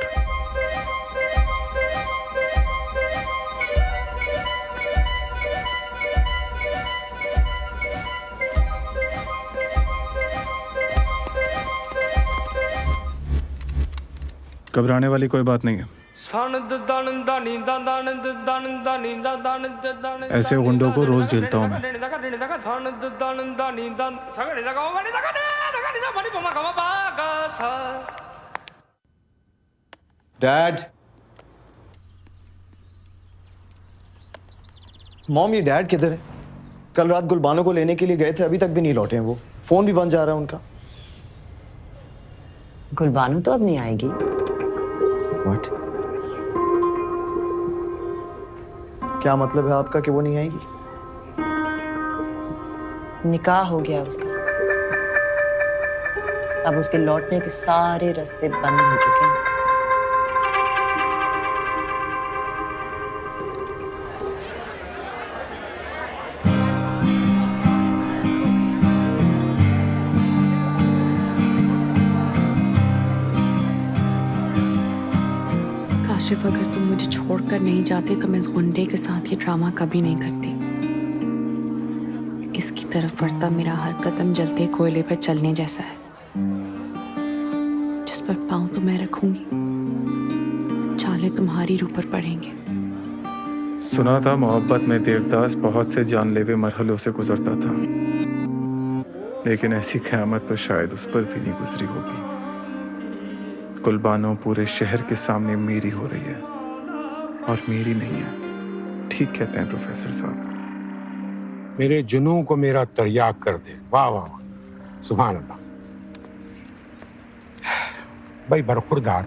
घबराने वाली कोई बात नहीं है। ऐसे गुंडों को रोज झेलता हूं मैं। डैड, मॉम, ये डैड किधर है? कल रात गुलबानो को लेने के लिए गए थे, अभी तक भी नहीं लौटे हैं वो। फोन भी बंद जा रहा है उनका। गुलबानो तो अब नहीं आएगी। What? क्या मतलब है आपका कि वो नहीं आएगी? निकाह हो गया उसका, अब उसके लौटने के सारे रास्ते बंद हो चुके हैं। काशिफ, अगर तुम मुझे छोड़कर नहीं जाते तो मैं इस गुंडे के साथ ये ड्रामा कभी नहीं करती। इसकी तरफ बढ़ता मेरा हर कदम जलते कोयले पर चलने जैसा है। जिस पर पाँव तो मैं रखूंगी, चाले तुम्हारी रूह पर पड़ेंगे। सुना था मोहब्बत में देवदास बहुत से जानलेवे मरहलों से गुजरता था, लेकिन ऐसी क़यामत तो शायद उस पर भी नहीं गुजरी होगी। गुलबानो पूरे शहर के सामने मेरी हो रही है और मेरी नहीं है। ठीक कहते हैं प्रोफेसर साहब। मेरे जुनून को मेरा तरियाक कर दे। वाह वाह वाह, सुभान अल्लाह। भाई बरखुरदार,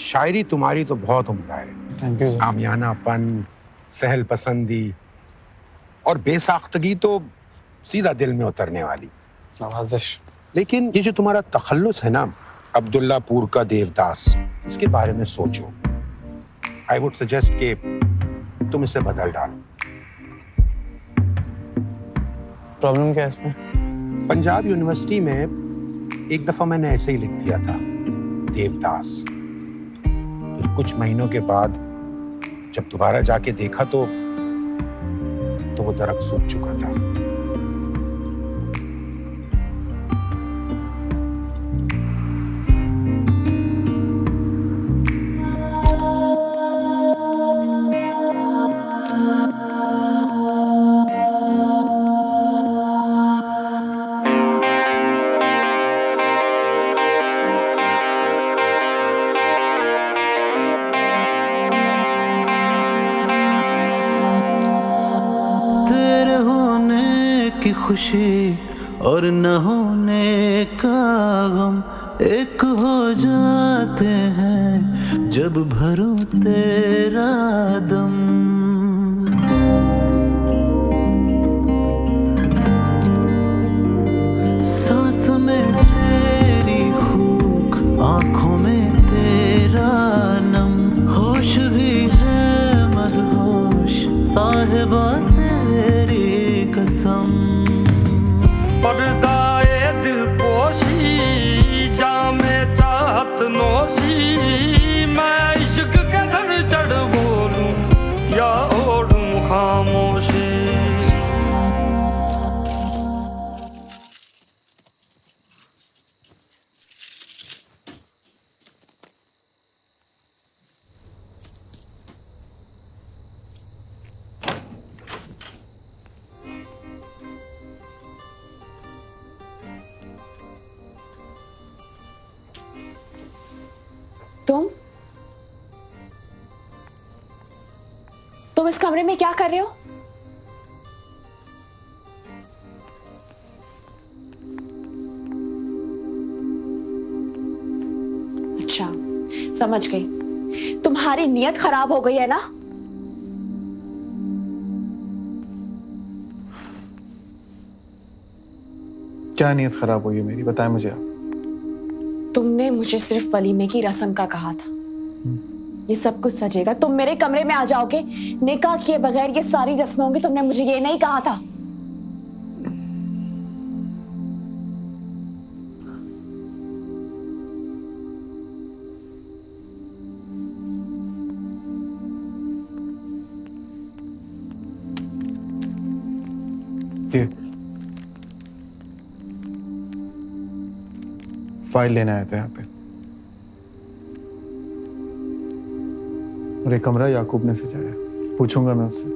शायरी तुम्हारी तो बहुत उम्दा है। Thank you. आमियानापन, सहल पसंदी और बेसाख्तगी तो सीधा दिल में उतरने वाली। नवाजिश। लेकिन ये जो तुम्हारा तखल्लुस है ना, अब्दुल्लापुर का देवदास, इसके बारे में सोचो। आई वुड सजेस्ट कि तुम इसे बदल डालो। प्रॉब्लम क्या है इसमें? पंजाब यूनिवर्सिटी में एक दफा मैंने ऐसे ही लिख दिया था, देवदास। फिर कुछ महीनों के बाद जब दोबारा जाके देखा तो वो दरख्त सूख चुका था। खुशी और न होने का गम एक हो जाते हैं जब भरूं तेरा दम। सांस में तेरी फूंक, आंखों में तेरा नम, होश भी है मदहोश साहिबा तेरी कसम। पर्दाए दिल पोशी जामे चाहत नोशी, मैं इश्क के सर चढ़ बोलूं या ओढ़ूं खामोशी। तुम इस कमरे में क्या कर रहे हो? अच्छा, समझ गई। तुम्हारी नीयत खराब हो गई है ना? क्या नीयत खराब हुई है मेरी, बताएं मुझे आप। तुमने मुझे सिर्फ वलीमे की रस्म का कहा था, ये सब कुछ सजेगा, तुम मेरे कमरे में आ जाओगे, निकाह किए बगैर ये सारी रस्में होंगी, तुमने मुझे ये नहीं कहा था। फाइल लेने आए थे यहाँ पे, और एक कमरा याकूब ने सजाया, पूछूंगा मैं उससे।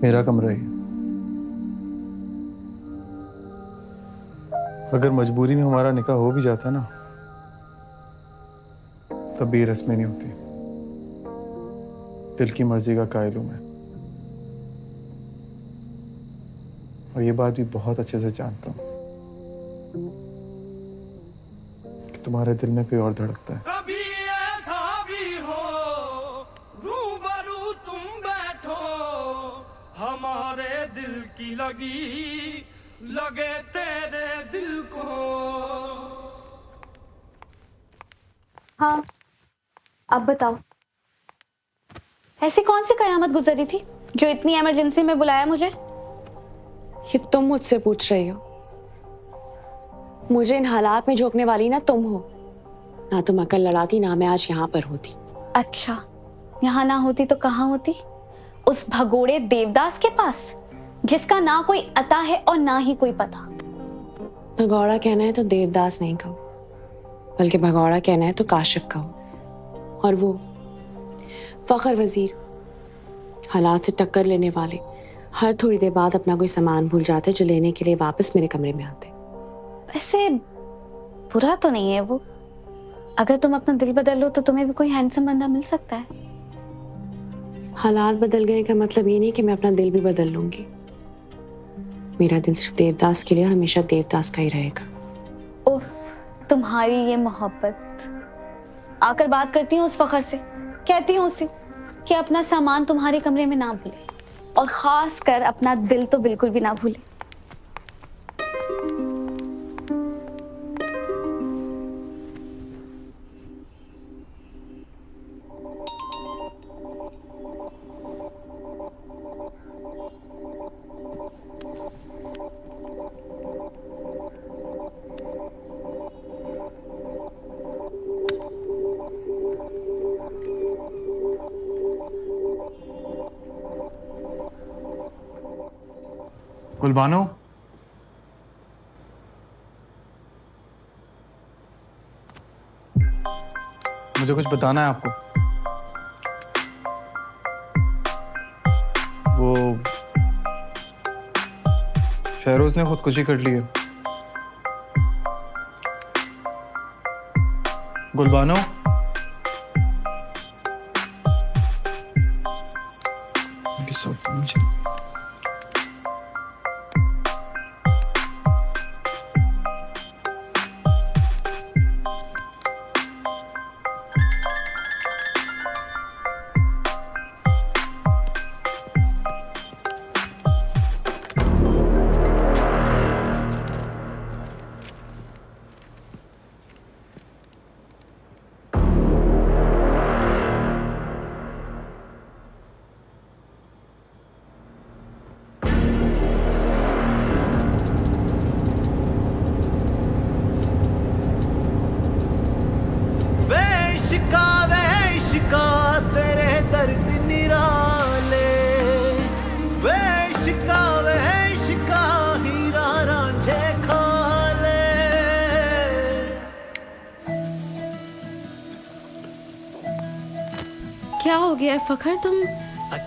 मेरा कमरा ही। अगर मजबूरी में हमारा निकाह हो भी जाता ना, तब भी रस्में नहीं होती। दिल की मर्जी का कायल हूं मैं, और ये बात भी बहुत अच्छे से जानता हूं कि तुम्हारे दिल में कोई और धड़कता है। कभी ऐसा भी हो रूबरू तुम बैठो, हमारे दिल की लगी लगे तेरे दिल को। हाँ, अब बताओ, ऐसी कौन सी कयामत गुजरी थी जो इतनी इमरजेंसी में बुलाया मुझे? ये तुम मुझसे पूछ रही हो? मुझे इन हालात में झोंकने वाली ना तुम हो। ना तुम अकल लड़ाती, ना मैं आज यहाँ पर होती। अच्छा, यहाँ ना होती तो कहाँ होती? उस भगोड़े देवदास के पास, जिसका ना कोई अता है और ना ही कोई पता। भगौड़ा कहना है तो देवदास नहीं कहो, बल्कि भगौड़ा कहना है तो काशिफ कहो। और वो फखर वजीर, हालात से टक्कर लेने वाले, हर थोड़ी देर बाद अपना कोई सामान भूल जाते जो लेने के लिए वापस मेरे कमरे में आते। वैसे बुरा तो नहीं है वो। अगर तुम अपना दिल बदल लो तो तुम्हें भी कोई हैंडसम बंदा मिल सकता है। हालात बदल गए का मतलब ये नहीं कि मैं अपना दिल भी बदल लूंगी। मेरा दिल सिर्फ देवदास के लिए और हमेशा देवदास का ही रहेगा। उफ, तुम्हारी ये मोहब्बत। आकर बात करती हूँ उस फखर से, कहती हूँ उसे कि अपना सामान तुम्हारे कमरे में ना भूले, और खास कर अपना दिल तो बिल्कुल भी ना भूले। गुलबानो, मुझे कुछ बताना है आपको। वो शहरोज ने खुदकुशी कर ली है। गुलबानो, मुझे तेरे दर्द निराले, वे शिका हीरा रांझे खाले। क्या हो गया है फखर, तुम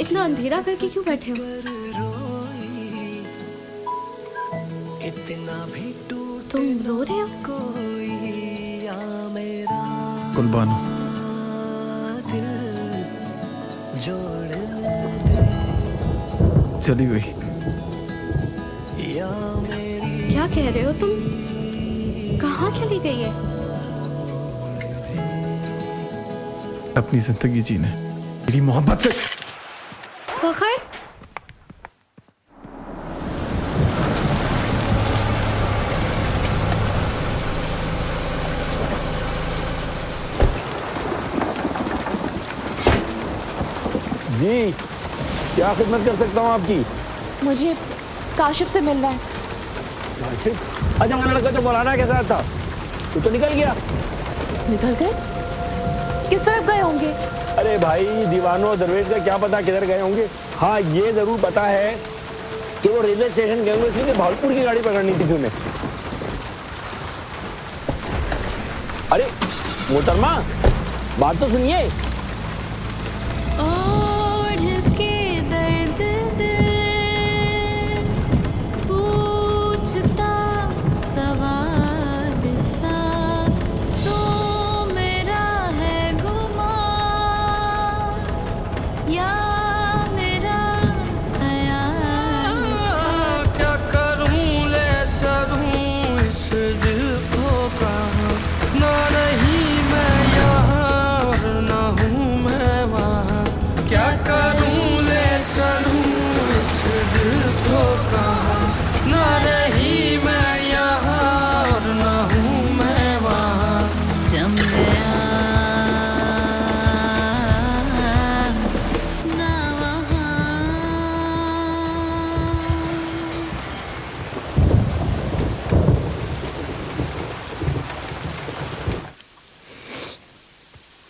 इतना अंधेरा करके क्यों बैठे हो? तुम रो रहे हो? गुलबानो, चली गई। क्या कह रहे हो तुम? कहाँ चली गई है? अपनी जिंदगी जीने, मेरी मोहब्बत से। फखर, जी क्या खिदमत कर सकता हूँ आपकी? मुझे काशिफ से मिलना है। काशिफ? अच्छा, वो लड़का तो मौलाना के साथ था, तू तो निकल गया। निकल गए? किस तरफ गए होंगे? अरे भाई, दीवानों और दरवेश का क्या पता किधर गए होंगे। हाँ, ये जरूर पता है कि वो रेलवे स्टेशन गए हुए, इसलिए भागलपुर की गाड़ी पकड़नी थी तुम्हें। अरे मोहतरमा, बात तो सुनिए।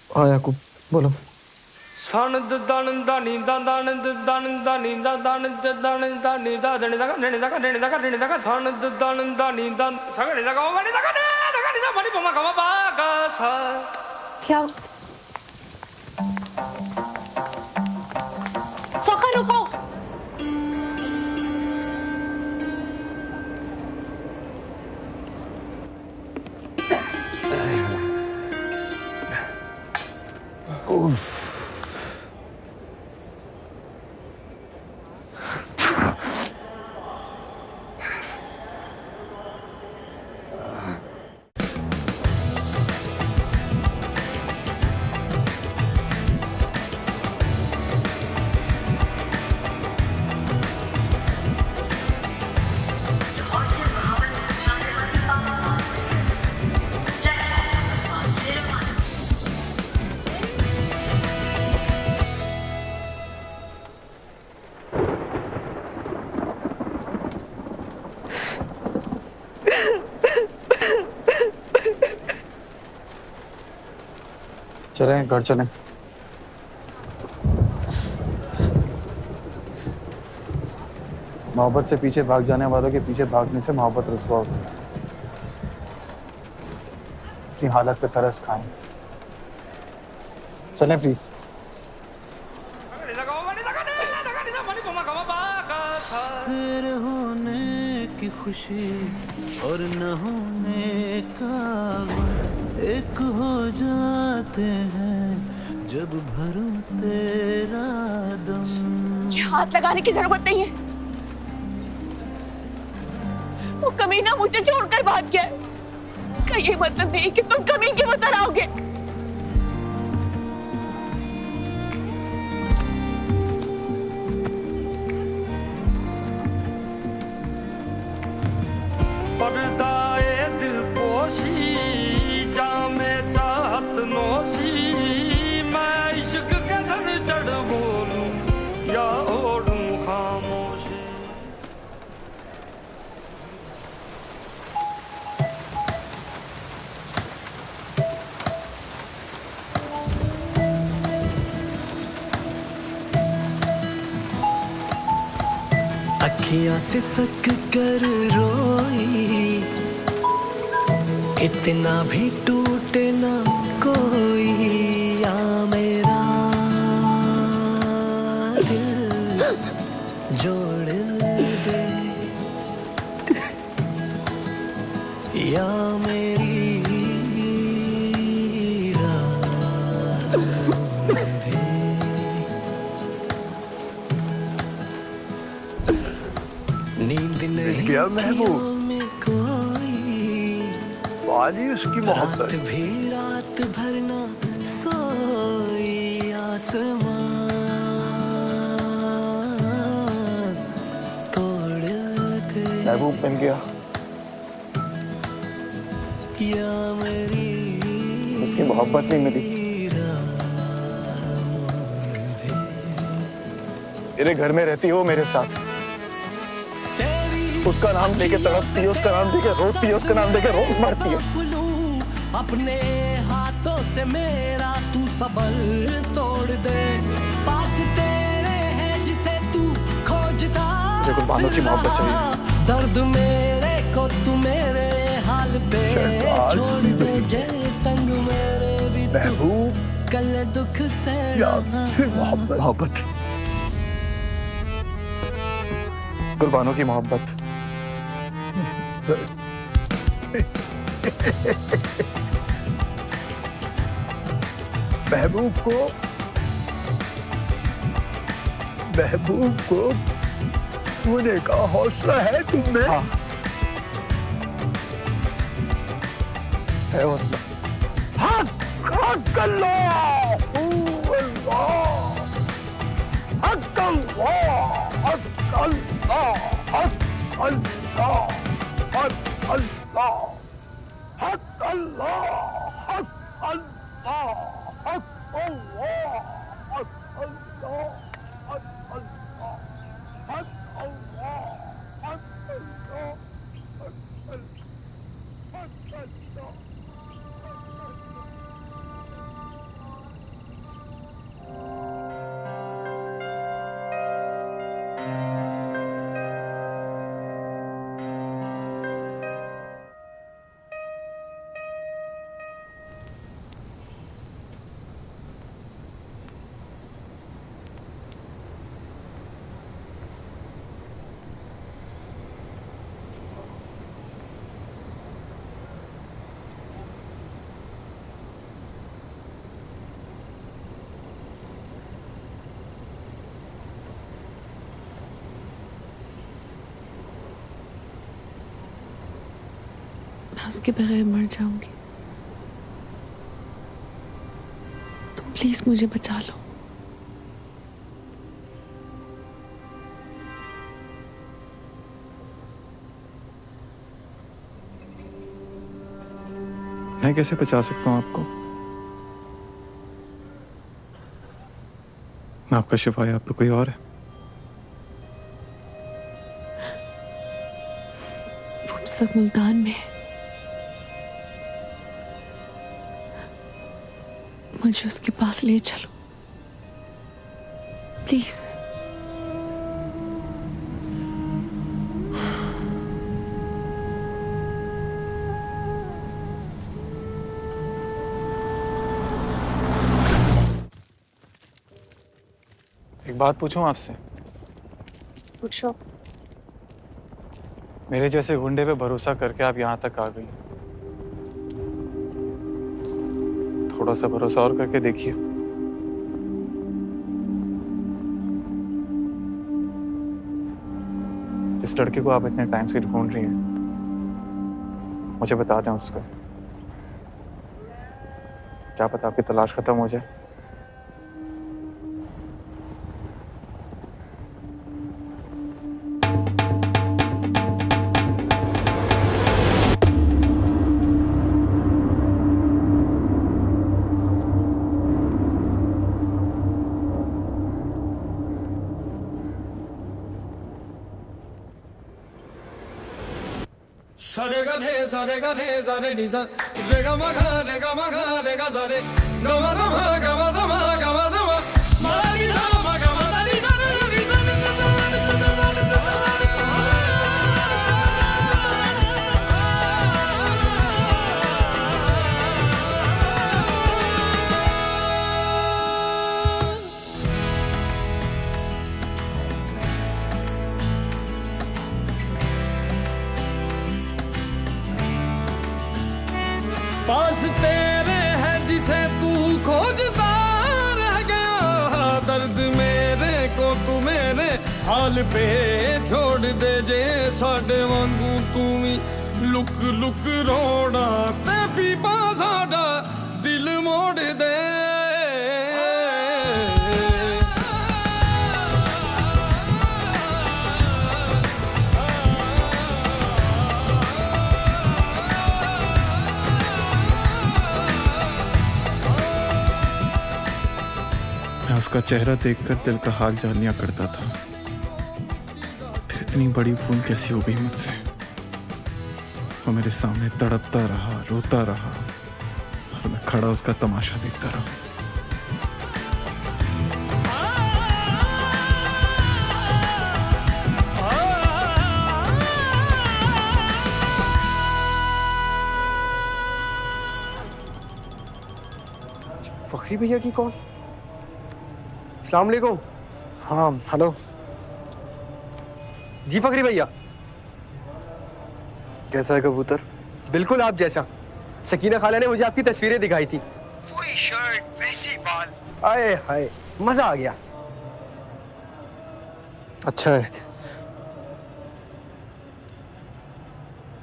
हाँ याकूब, बोलो। सनद दन दानी दा दन दन दानी दा दन दन दानी दा दनी दा ननी दा ननी दा ननी दा सनद दन दानी दा सगनी दा मनी दा ननी दा मनी पमा कमा बा गा सा। क्या फखर, रुको। चलें घर चलें। मोहब्बत से पीछे भाग जाने वालों के पीछे भागने से मोहब्बत रुसवा होती है। अपनी हालत पे तरस खाएं। चलें प्लीज। तेरे होने की खुशी और न होने का गम एक हो जाते हैं जब भरूं तेरा दम। मुझे हाथ लगाने की जरूरत नहीं है। वो कमीना मुझे छोड़कर भाग गया है। इसका ये मतलब नहीं कि तुम कमीन की तरह आओगे। पर्दाए दिल पोशी जामे चाहत नोशी मैं इश्क के सर चढ़ बोलूं या ओढ़ूं खामोशी। अखियां से सक कर रोई इतना भी टूटे ना कोई या मेरा दिल जोड़ दे या मेरी राह दे। नींद नहीं गया महबूब में कोई वाली उसकी मोहब्बत भी रात भर ना सोई आसमां तोड़ दे महबूब मिल गया। या मेरी उसकी मोहब्बत नहीं मिली। मेरे घर में रहती हो मेरे साथ। उसका नाम लेके तड़पती है, उसका नाम लेके रोती है, उसका नाम लेके रोज मरती है। अपने हाथों से मेरा तू सबल तोड़ दे पास तेरे है जिसे तू खोजता। मुझे कुर्बानों की मोहब्बत चाहिए। दर्द मेरे को तू मेरे हाल पे छोड़ दे जय संग मेरे भी तू कल दुख से मोहब्बत कुर्बानों की मोहब्बत। महबूब को होने का हौसला है तुमने। हाँ। है हौसला। हक अल्लाह हक अल्लाह हक अल्लाह हक अल्लाह हक अल्लाह हक अल्लाह हक अल्लाह हक अल्लाह हक अल्लाह हक अल्लाह हक अल्लाह हक अल्लाह हक अल्लाह। मैं उसके बगैर मर जाऊंगी। तुम प्लीज मुझे बचा लो। मैं कैसे बचा सकता हूं आपको? मैं आपका शिफा है, आप तो कोई और है। वो सब मुल्तान में है। मुझे उसके पास ले चलो प्लीज। एक बात पूछूं आपसे? पूछो। मेरे जैसे गुंडे पे भरोसा करके आप यहाँ तक आ गई, थोड़ा सा भरोसा और करके देखिए। जिस लड़के को आप इतने टाइम से ढूंढ रही हैं, मुझे बता दें उसको। क्या पता आपकी तलाश खत्म हो जाए। सारे गधे सारे गधे सारे निजा रे गा मा गा रे गा मा गा रे गा सारे गा मा गा मा गा मा गा मा गा मा गा मा मा नी धा मा गा मा दा नी धा नी धा नी धा पास तेरे है जिसे तू खोजता रह गया। दर्द मेरे को तू मेरे हाल पे छोड़ दे जे साडे वांगू तू भी लुक लुक रोड़ा ते भी बाजाड़ा दिल मोड़ दे। मैं उसका चेहरा देखकर दिल का हाल जान लिया करता था, फिर इतनी बड़ी भूल कैसी हो गई मुझसे। वो मेरे सामने तड़पता रहा, रोता रहा और मैं खड़ा उसका तमाशा देखता रहा। फखरी भैया की कॉल। अस्सलाम वालेकुम। हाँ हेलो। जी फखरी भैया। कैसा है कबूतर? बिल्कुल आप जैसा। सकीना खाला ने मुझे आपकी तस्वीरें दिखाई थी, वही शर्ट वैसे ही बाल, आए हाय मजा आ गया। अच्छा है।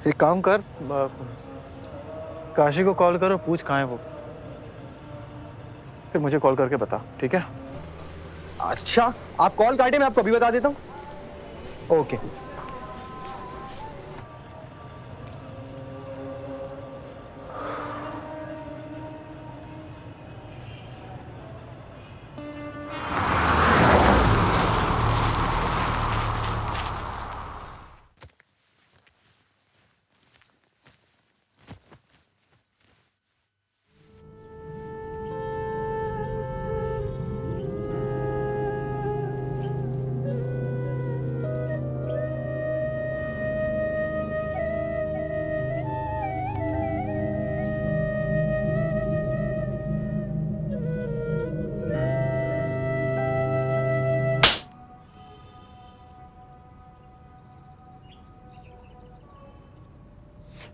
एक काम कर, काशी को कॉल करो, पूछ कहाँ है वो, फिर मुझे कॉल करके बता, ठीक है? अच्छा आप कॉल काटे, मैं आपको अभी बता देता हूँ। ओके।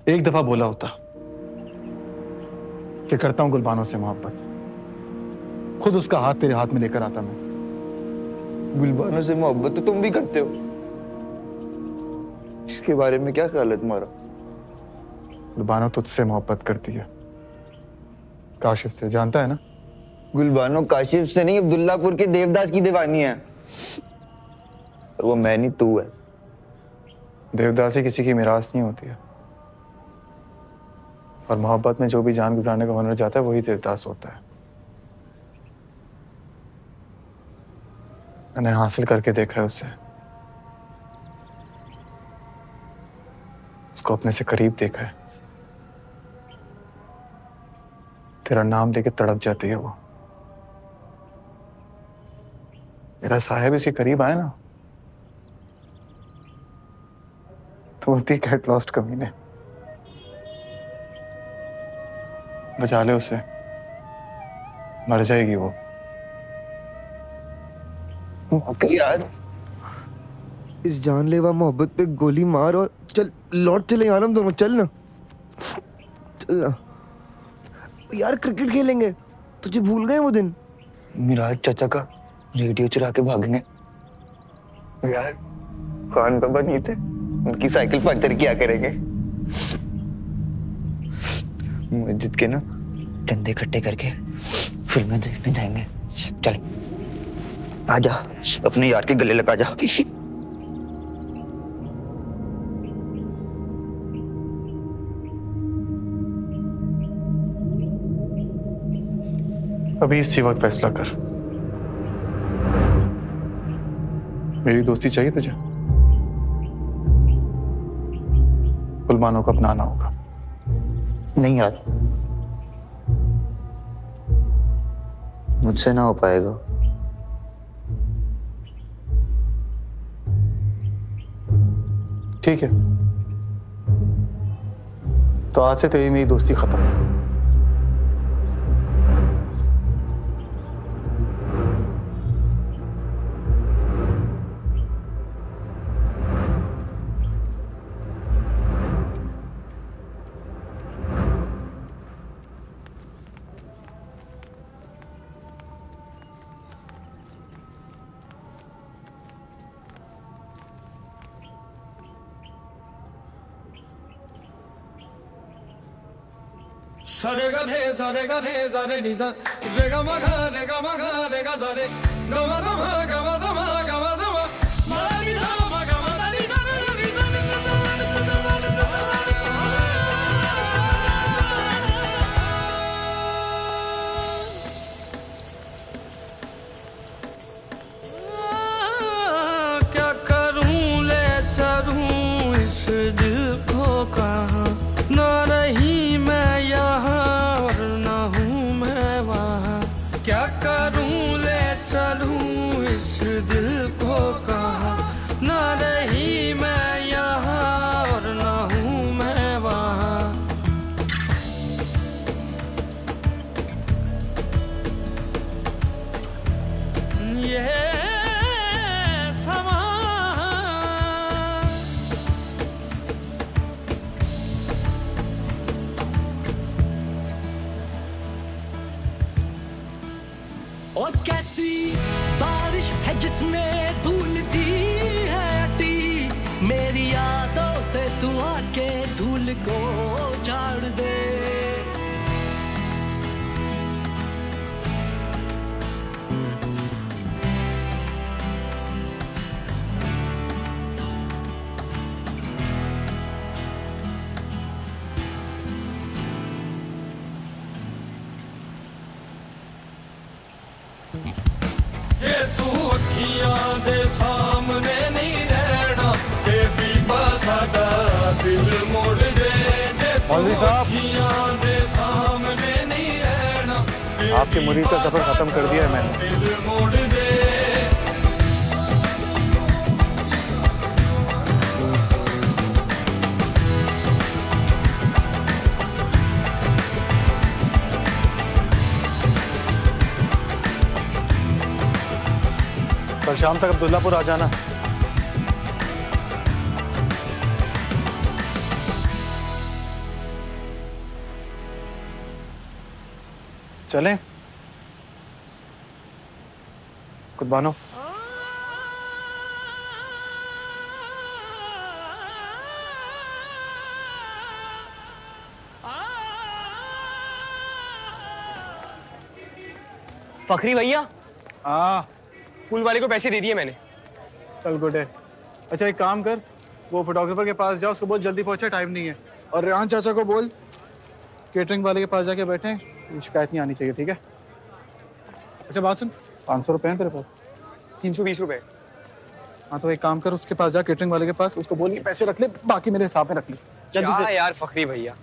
एक दफा बोला होता कि करता हूं गुलबानों से मोहब्बत, खुद उसका हाथ तेरे हाथ में लेकर आता मैं। गुलबानों से मोहब्बत तो तुम भी करते हो, इसके बारे में क्या ख्याल है तुम्हारा? गुलबानो तुझसे मोहब्बत करती है, काशिफ से, जानता है ना? गुलबानो काशिफ से नहीं, अब्दुल्लापुर के देवदास की दीवानी है, और वो मैं नहीं तू है। देवदासी किसी की मिरास नहीं होती है, और मोहब्बत में जो भी जान गुजारने का हुनर जाता है वही देवदास होता है। मैंने हासिल करके देखा है उसे, उसको अपने से करीब देखा है। तेरा नाम लेके तड़प जाती है वो। मेरा साहेब इसके करीब आया ना तो बोलती गेट लॉस्ट कमीने, बचा ले उसे, मर जाएगी वो। यार इस जानलेवा मोहब्बत पे गोली मार और चल लौट चले यार, हम दोनों चल ना, चल ना यार, क्रिकेट खेलेंगे। तुझे भूल गए वो दिन मिराज चाचा का रेडियो चुरा के भागेंगे यार। खान बाबा नहीं थे, उनकी साइकिल पंचर किया करेंगे। मस्जिद के ना चंदे इकट्ठे करके फिल्में देखने जाएंगे। चल आजा, अपने यार के गले लगा जा। अभी इसी वक्त फैसला कर, मेरी दोस्ती चाहिए तुझे? गुलबानो को अपनाना होगा। नहीं यार, मुझसे ना हो पाएगा। ठीक है, तो आज से तेरी मेरी दोस्ती खत्म। सारे गा रे सारे गा रे सारे नी सा रे गा मा गा रे गा मा गा रे गा सारे गा मा गा मा गा मा गा मा गा मा गा मा मा री धा मा गा मा री धा रे री धा रे क्या करूं ले चलूं इस दिल को कहां, ना रही मैं यहाँ और ना हूँ मैं वहाँ। क्या करूँ ले चलूँ इस दिल को कहाँ, ना रही मैं यहाँ और ना हूँ मैं वहाँ। ये समा और कैसी बारिश है जिसमें धूल सी है अटी, मेरी यादों से तू आके धूल को झाड़ दे। जे तू अखियां दे सामने नहीं रहना, ते बीबा साडा दिल मोड़ दे। जे तू अखियां दे सामने नहीं रहना, आपके मुरीद का सफर खत्म कर दिया है मैंने। दिल मोड़ दे। कल शाम तक अब्दुल्लापुर आ जाना। चलें? कुर्बानो फखरी भैया, हाँ पुल वाले को पैसे दे दिए मैंने। चल गुड है। अच्छा एक काम कर, वो फोटोग्राफर के पास जा, उसको बहुत जल्दी पहुंचा, टाइम नहीं है। और रेहान चाचा को बोल केटरिंग वाले के पास जाके बैठे, शिकायत नहीं आनी चाहिए, ठीक है? अच्छा बात सुन, 500 रुपए हैं तेरे पास? 320 रुपए। हाँ तो एक काम कर, उसके पास जा, केटरिंग वाले के पास, उसको बोल पैसे रख ले, बाकी मेरे हिसाब में रख ले जल्दी से। यार फखरी भैया,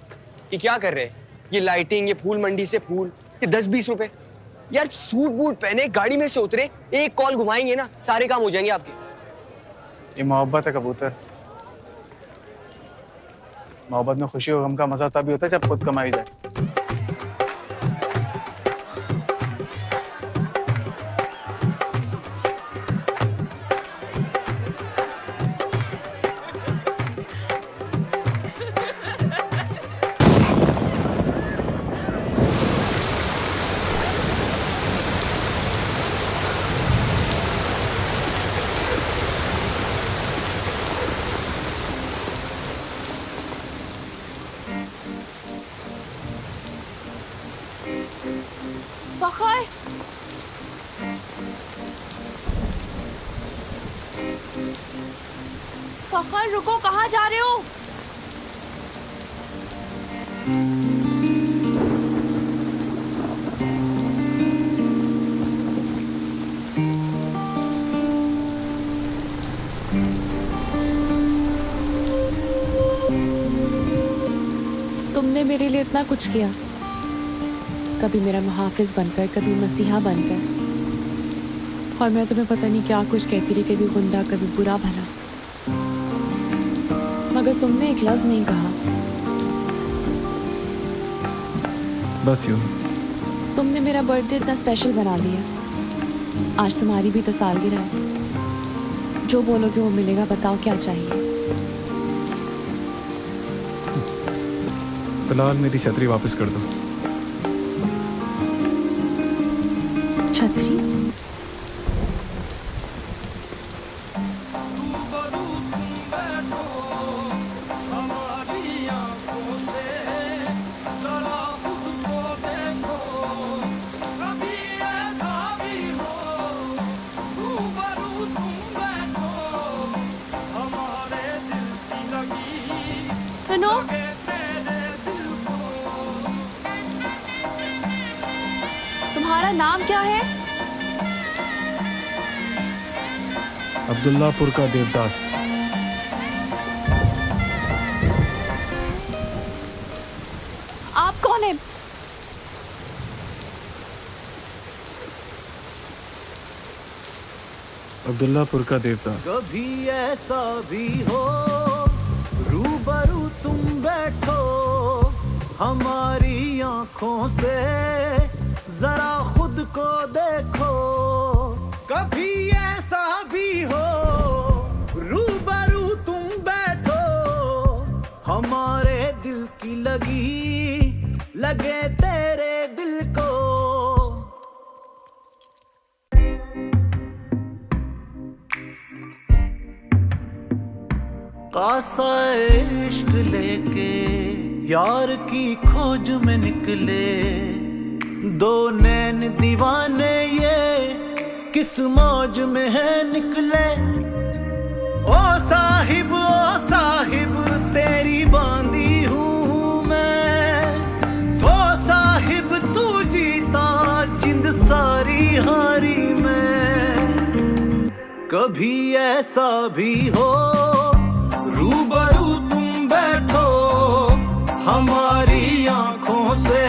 ये क्या कर रहे हैं? ये लाइटिंग, ये फूल मंडी से फूल, ये 10-20 रुपए। यार सूट बूट पहने गाड़ी में से उतरे, एक कॉल घुमाएंगे ना, सारे काम हो जाएंगे आपके। ये मोहब्बत है कबूतर। मोहब्बत में खुशी और गम का मजा तभी होता है जब खुद कमाई जाए। फखर, फखर रुको, कहाँ जा रहे हो? तुमने मेरे लिए इतना कुछ किया, कभी मेरा मुहाफिज बनकर, कभी मसीहा बनकर, और मैं तुम्हें पता नहीं क्या कुछ कहती रही, कभी गुंडा, कभी बुरा भला, मगर तुमने एक लफ्ज नहीं कहा। बस यूं। तुमने मेरा बर्थडे इतना स्पेशल बना दिया। आज तुम्हारी भी तो सालगिरह है। जो बोलोगे वो मिलेगा। बताओ क्या चाहिए? फिलहाल मेरी छतरी वापस कर दो। छतरी? सुनो, तुम्हारा नाम क्या है? अब्दुल्लापुर का देवदास। आप कौन है? अब्दुल्लापुर का देवदास। कभी ऐसा भी हो रूबरू तुम बैठो हमारी आंखों से जरा खुद को देखो। कभी ऐसा भी हो रूबरू तुम बैठो हमारे दिल की लगे तेरे दिल को। कासा इश्क लेके यार की खोज में निकले दो नैन दीवाने, ये किस मौज में है निकले। ओ साहिब तेरी बांधी हूँ मैं, ओ साहिब तू जीता जिंद सारी हारी मैं। कभी ऐसा भी हो रूबरू तुम बैठो हमारी आंखों से